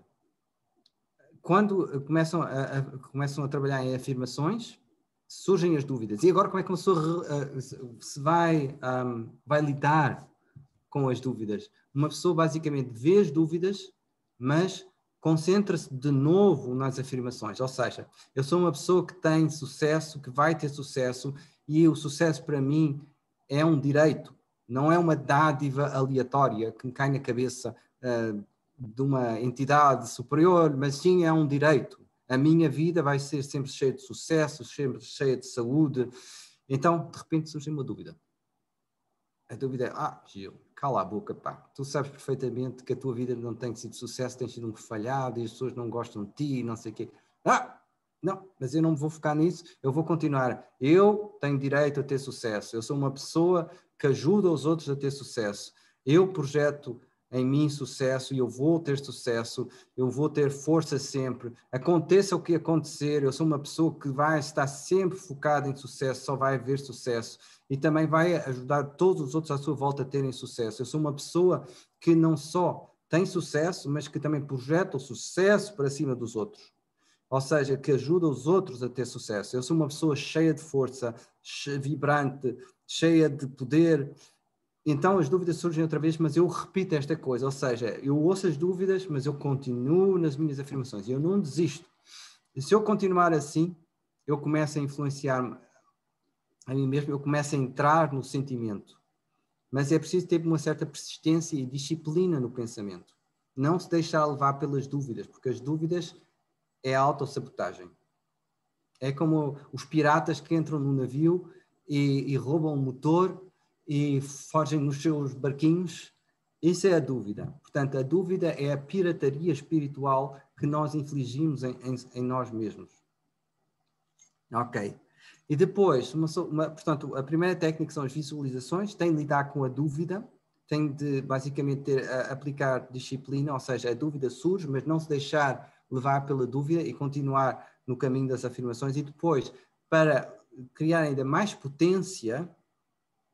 C: quando começam a trabalhar em afirmações, surgem as dúvidas. E agora como é que uma pessoa se vai lidar com as dúvidas? Uma pessoa basicamente vê as dúvidas, mas concentra-se de novo nas afirmações. Ou seja, eu sou uma pessoa que tem sucesso, que vai ter sucesso, e o sucesso para mim é um direito, não é uma dádiva aleatória que me cai na cabeça de uma entidade superior, mas sim é um direito. A minha vida vai ser sempre cheia de sucesso, sempre cheia de saúde. Então, de repente, surge uma dúvida. A dúvida é, Gil, cala a boca, pá. Tu sabes perfeitamente que a tua vida não tem sido sucesso, tem sido um falhado e as pessoas não gostam de ti, não sei o quê. Não, mas eu não me vou focar nisso, eu vou continuar. Eu tenho direito a ter sucesso, eu sou uma pessoa que ajuda os outros a ter sucesso. Eu projeto em mim sucesso e eu vou ter sucesso, eu vou ter força sempre. Aconteça o que acontecer, eu sou uma pessoa que vai estar sempre focada em sucesso, só vai haver sucesso. E também vai ajudar todos os outros à sua volta a terem sucesso. Eu sou uma pessoa que não só tem sucesso, mas que também projeta o sucesso para cima dos outros. Ou seja, que ajuda os outros a ter sucesso. Eu sou uma pessoa cheia de força, vibrante, cheia de poder. Então as dúvidas surgem outra vez, mas eu repito esta coisa. Ou seja, eu ouço as dúvidas, mas eu continuo nas minhas afirmações. Eu não desisto. E se eu continuar assim, eu começo a influenciar-me a mim mesmo, eu começo a entrar no sentimento. Mas é preciso ter uma certa persistência e disciplina no pensamento. Não se deixar levar pelas dúvidas, porque as dúvidas é a autossabotagem. É como os piratas que entram no navio e roubam o motor e fogem nos seus barquinhos. Isso é a dúvida. Portanto, a dúvida é a pirataria espiritual que nós infligimos em nós mesmos. Ok. E depois, portanto, a primeira técnica são as visualizações, tem de lidar com a dúvida, tem de basicamente aplicar disciplina, ou seja, a dúvida surge, mas não se deixar levar pela dúvida e continuar no caminho das afirmações. E depois, para criar ainda mais potência,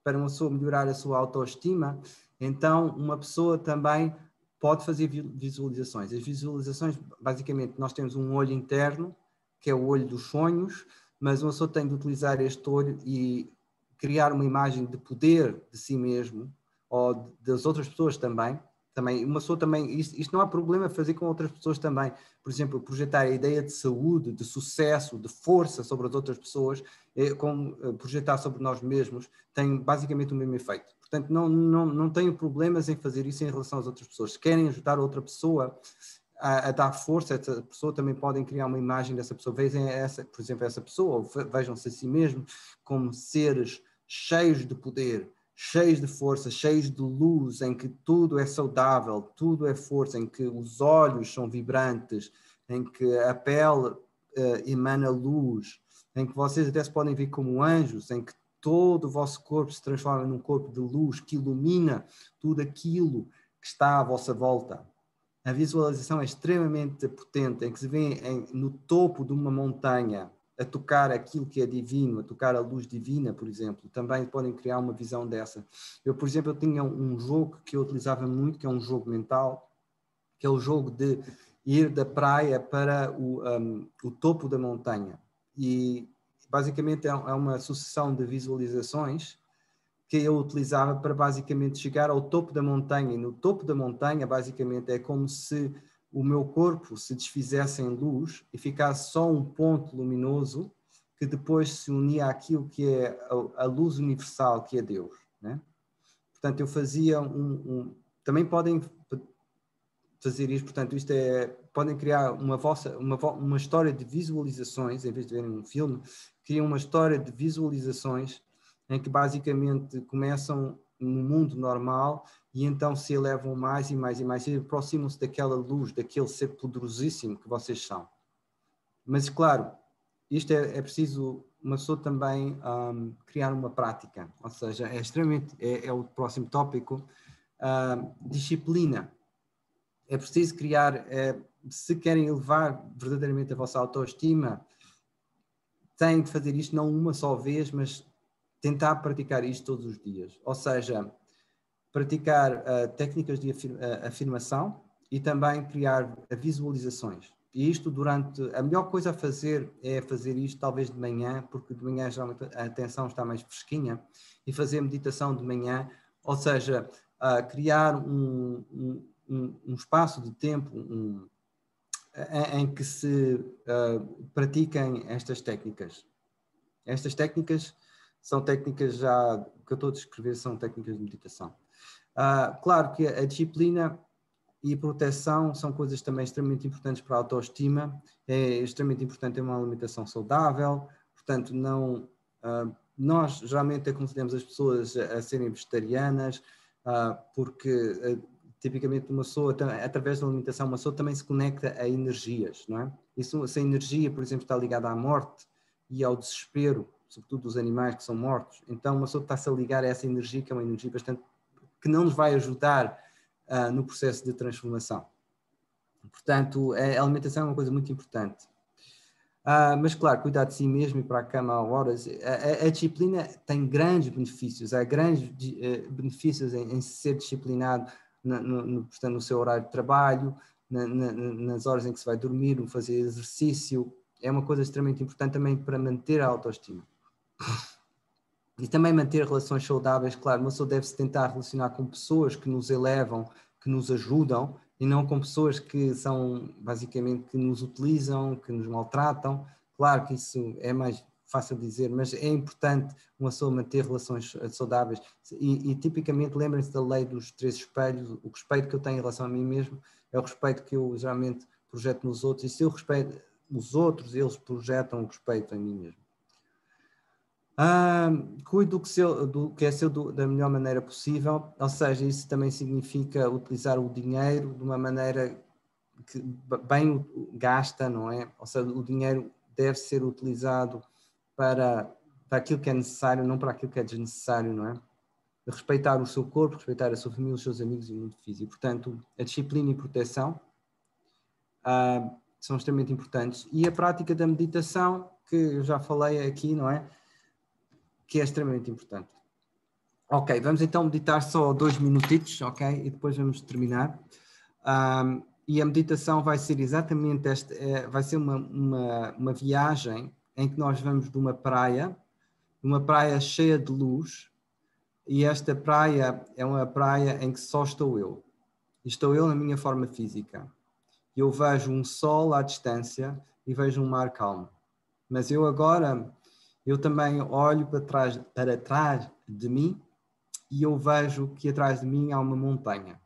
C: para uma pessoa melhorar a sua autoestima, então uma pessoa também pode fazer visualizações. As visualizações, basicamente, nós temos um olho interno, que é o olho dos sonhos, mas uma pessoa tem de utilizar este olho e criar uma imagem de poder de si mesmo, ou das outras pessoas também. Uma pessoa também, isto não há problema fazer com outras pessoas também. Por exemplo, projetar a ideia de saúde, de sucesso, de força sobre as outras pessoas, como projetar sobre nós mesmos, tem basicamente o mesmo efeito. Portanto, não tenho problemas em fazer isso em relação às outras pessoas. Se querem ajudar outra pessoa a dar força, essa pessoa também podem criar uma imagem dessa pessoa. Vejam por exemplo, essa pessoa, vejam-se a si mesmo como seres cheios de poder, cheios de força, cheios de luz, em que tudo é saudável, tudo é força, em que os olhos são vibrantes, em que a pele emana luz, em que vocês até se podem ver como anjos, em que todo o vosso corpo se transforma num corpo de luz que ilumina tudo aquilo que está à vossa volta. A visualização é extremamente potente, em que se vê no topo de uma montanha a tocar aquilo que é divino, a tocar a luz divina, por exemplo. Também podem criar uma visão dessa. Eu, por exemplo, eu tinha um jogo que eu utilizava muito, que é um jogo mental, que é o jogo de ir da praia para o topo da montanha. E basicamente é uma sucessão de visualizações que eu utilizava para basicamente chegar ao topo da montanha. E no topo da montanha, basicamente, é como se o meu corpo se desfizesse em luz e ficasse só um ponto luminoso que depois se unia àquilo que é a luz universal, que é Deus, né? Portanto, eu fazia também podem fazer isto, portanto, podem criar uma história de visualizações, em vez de verem um filme, criam uma história de visualizações em que basicamente começam no mundo normal e então se elevam mais e mais e mais e aproximam-se daquela luz, daquele ser poderosíssimo que vocês são. Mas, claro, isto é preciso uma pessoa também criar uma prática, ou seja, é extremamente, é o próximo tópico, disciplina. É preciso criar, se querem elevar verdadeiramente a vossa autoestima, têm de fazer isto não uma só vez, mas tentar praticar isto todos os dias. Ou seja, praticar técnicas de afirmação e também criar visualizações. E isto a melhor coisa a fazer é fazer isto talvez de manhã, porque de manhã geralmente a atenção está mais fresquinha, e fazer meditação de manhã, ou seja, criar um espaço de tempo em que se pratiquem estas técnicas. Estas técnicas são técnicas que eu estou a descrever, são técnicas de meditação. Claro que a disciplina e a proteção são coisas também extremamente importantes para a autoestima. É extremamente importante ter uma alimentação saudável. Portanto, nós geralmente aconselhamos as pessoas a serem vegetarianas, porque tipicamente uma pessoa, através da alimentação, uma pessoa também se conecta a energias, não é? Essa energia, por exemplo, está ligada à morte e ao desespero, sobretudo dos animais que são mortos. Então, uma pessoa está-se a ligar a essa energia, que é uma energia bastante, que não nos vai ajudar no processo de transformação. Portanto, a alimentação é uma coisa muito importante. Mas, claro, cuidar de si mesmo e para a cama a horas. A disciplina tem grandes benefícios. Há grandes benefícios em ser disciplinado portanto, no seu horário de trabalho, nas horas em que se vai dormir, no fazer exercício. É uma coisa extremamente importante também para manter a autoestima. E também manter relações saudáveis. Claro, uma pessoa deve-se tentar relacionar com pessoas que nos elevam, que nos ajudam, e não com pessoas que são, basicamente, que nos utilizam, que nos maltratam. Claro que isso é mais fácil de dizer, mas é importante uma pessoa manter relações saudáveis. E tipicamente, lembrem-se da lei dos 3 espelhos. O respeito que eu tenho em relação a mim mesmo é o respeito que eu geralmente projeto nos outros, e se eu respeito os outros, eles projetam o respeito em mim mesmo. Cuide do que é seu da melhor maneira possível, ou seja, isso também significa utilizar o dinheiro de uma maneira que bem gasta, não é? Ou seja, o dinheiro deve ser utilizado para aquilo que é necessário, não para aquilo que é desnecessário, não é? Respeitar o seu corpo, respeitar a sua família, os seus amigos e o mundo físico. Portanto, a disciplina e proteção são extremamente importantes. E a prática da meditação, que eu já falei aqui, não é? Que é extremamente importante. Ok, vamos então meditar só 2 minutitos, ok? E depois vamos terminar. E a meditação vai ser exatamente vai ser uma viagem em que nós vamos de uma praia cheia de luz, e esta praia é uma praia em que só estou eu. Estou eu na minha forma física. Eu vejo um sol à distância e vejo um mar calmo. Mas eu agora, eu também olho para trás de mim e eu vejo que atrás de mim há uma montanha.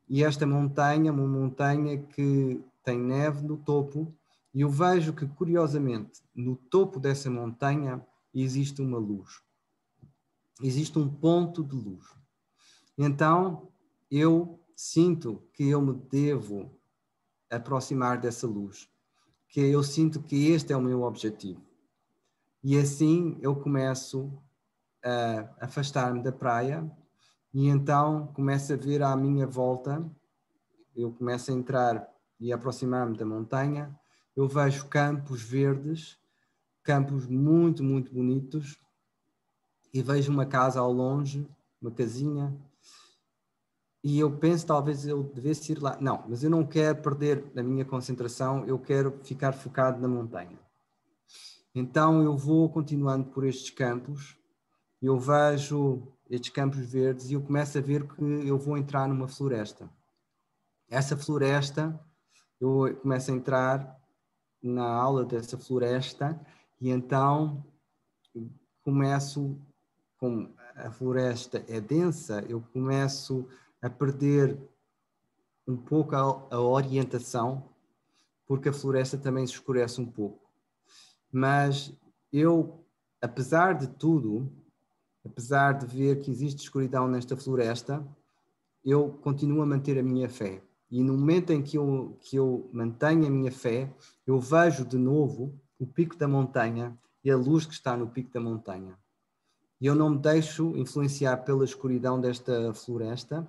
C: E esta montanha é uma montanha que tem neve no topo, e eu vejo que, curiosamente, no topo dessa montanha existe uma luz. Existe um ponto de luz. Então, eu sinto que eu me devo aproximar dessa luz, que eu sinto que este é o meu objetivo. E assim eu começo a afastar-me da praia, e então começo a ver à minha volta, eu começo a entrar e a aproximar-me da montanha, eu vejo campos verdes, campos muito, muito bonitos, e vejo uma casa ao longe, uma casinha, e eu penso, talvez eu devesse ir lá. Não, mas eu não quero perder a minha concentração, eu quero ficar focado na montanha. Então eu vou continuando por estes campos, eu vejo estes campos verdes e eu começo a ver que eu vou entrar numa floresta. Essa floresta, eu começo a entrar na aula dessa floresta, e então começo, como a floresta é densa, eu começo a perder um pouco a orientação, porque a floresta também se escurece um pouco. Mas eu, apesar de tudo, apesar de ver que existe escuridão nesta floresta, eu continuo a manter a minha fé. E no momento em que eu mantenho a minha fé, eu vejo de novo o pico da montanha e a luz que está no pico da montanha. E eu não me deixo influenciar pela escuridão desta floresta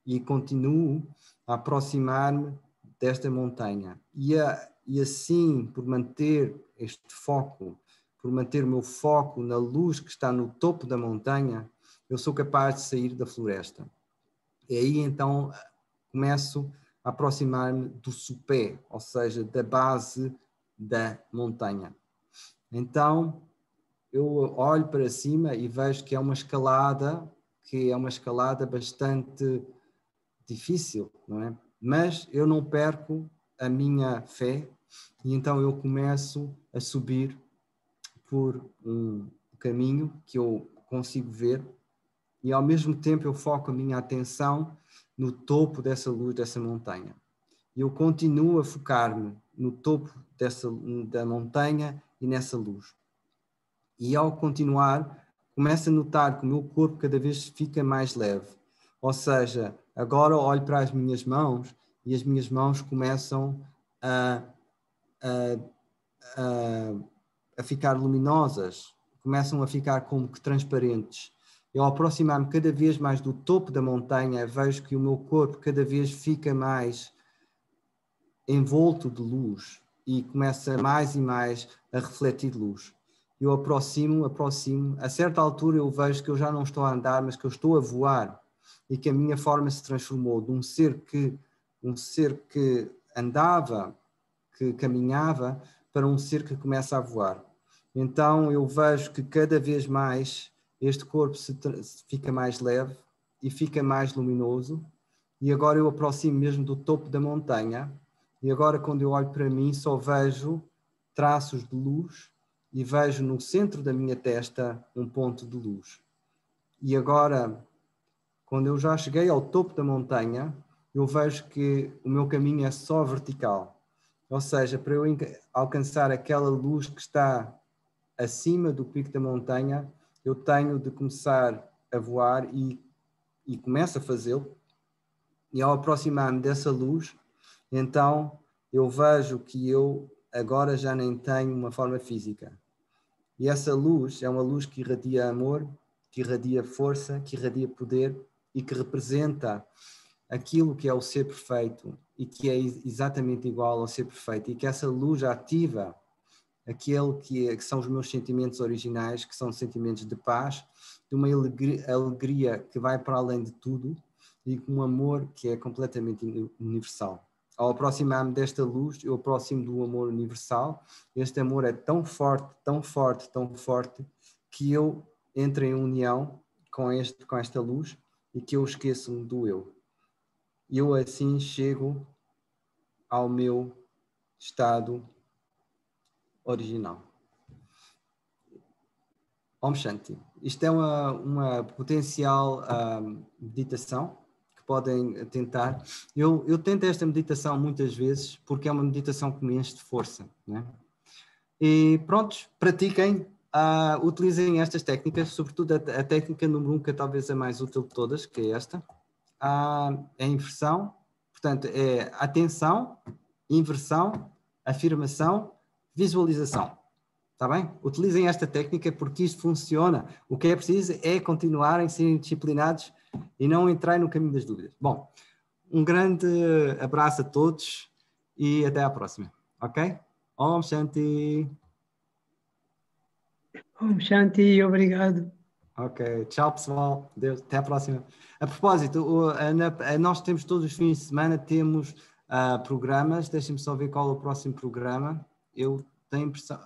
C: e continuo a aproximar-me desta montanha. E assim, por manter este foco, por manter o meu foco na luz que está no topo da montanha, eu sou capaz de sair da floresta. E aí então começo a aproximar-me do sopé, ou seja, da base da montanha. Então eu olho para cima e vejo que é uma escalada bastante difícil, não é? Mas eu não perco a minha fé, e então eu começo a subir por um caminho que eu consigo ver, e ao mesmo tempo eu foco a minha atenção no topo dessa luz, dessa montanha. Eu continuo a focar-me no topo da montanha e nessa luz. E ao continuar, começo a notar que o meu corpo cada vez fica mais leve. Ou seja, Agora olho para as minhas mãos e as minhas mãos começam a ficar luminosas, começam a ficar como que transparentes. Eu, ao aproximar-me cada vez mais do topo da montanha, vejo que o meu corpo cada vez fica mais envolto de luz e começa mais e mais a refletir luz. Eu aproximo, a certa altura eu vejo que eu já não estou a andar, mas que eu estou a voar e que a minha forma se transformou de um ser que andava, que caminhava, para um ser que começa a voar. Então eu vejo que cada vez mais este corpo fica mais leve e fica mais luminoso, e agora eu aproximo mesmo do topo da montanha, e agora quando eu olho para mim só vejo traços de luz e vejo no centro da minha testa um ponto de luz. E agora, quando eu já cheguei ao topo da montanha, eu vejo que o meu caminho é só vertical. Ou seja, para eu alcançar aquela luz que está acima do pico da montanha, eu tenho de começar a voar e começo a fazê-lo. E ao aproximar-me dessa luz, então eu vejo que eu agora já nem tenho uma forma física. E essa luz é uma luz que irradia amor, que irradia força, que irradia poder e que representa aquilo que é o ser perfeito e que é exatamente igual ao ser perfeito, e que essa luz ativa aquele que são os meus sentimentos originais, que são sentimentos de paz, de uma alegria que vai para além de tudo e um amor que é completamente universal. Ao aproximar-me desta luz, eu aproximo do amor universal. Este amor é tão forte, tão forte, tão forte, que eu entro em união com esta luz e que eu esqueço-me do eu. E eu assim chego ao meu estado original. Om Shanti. Isto é uma potencial meditação que podem tentar. Eu tento esta meditação muitas vezes porque é uma meditação que me enche de força, né? E pronto, pratiquem, utilizem estas técnicas, sobretudo a técnica número 1, que é talvez a mais útil de todas, que é esta. É a inversão, portanto é atenção, inversão, afirmação, visualização. Está bem? Utilizem esta técnica porque isto funciona. O que é preciso é continuarem a serem disciplinados e não entrarem no caminho das dúvidas. Bom, um grande abraço a todos e até à próxima. Ok? Om Shanti.
D: Om Shanti, obrigado.
C: Ok, tchau pessoal. Deus, até à próxima. A propósito, nós temos todos os fins de semana, temos programas. Deixem-me só ver qual é o próximo programa. Eu tenho impressão,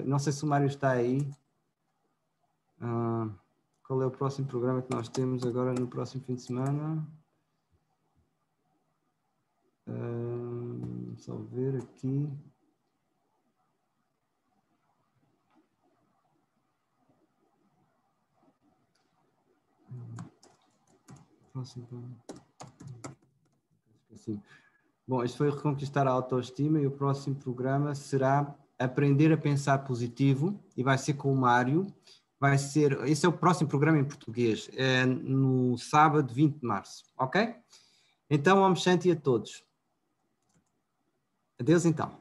C: não sei se o Mário está aí. Qual é o próximo programa que nós temos agora no próximo fim de semana? Só ver aqui. Bom, este foi Reconquistar a Autoestima e o próximo programa será Aprender a Pensar Positivo e vai ser com o Mário. Esse é o próximo programa em português, é no sábado 20 de março, ok? Então, Om Shanti a todos. Adeus então.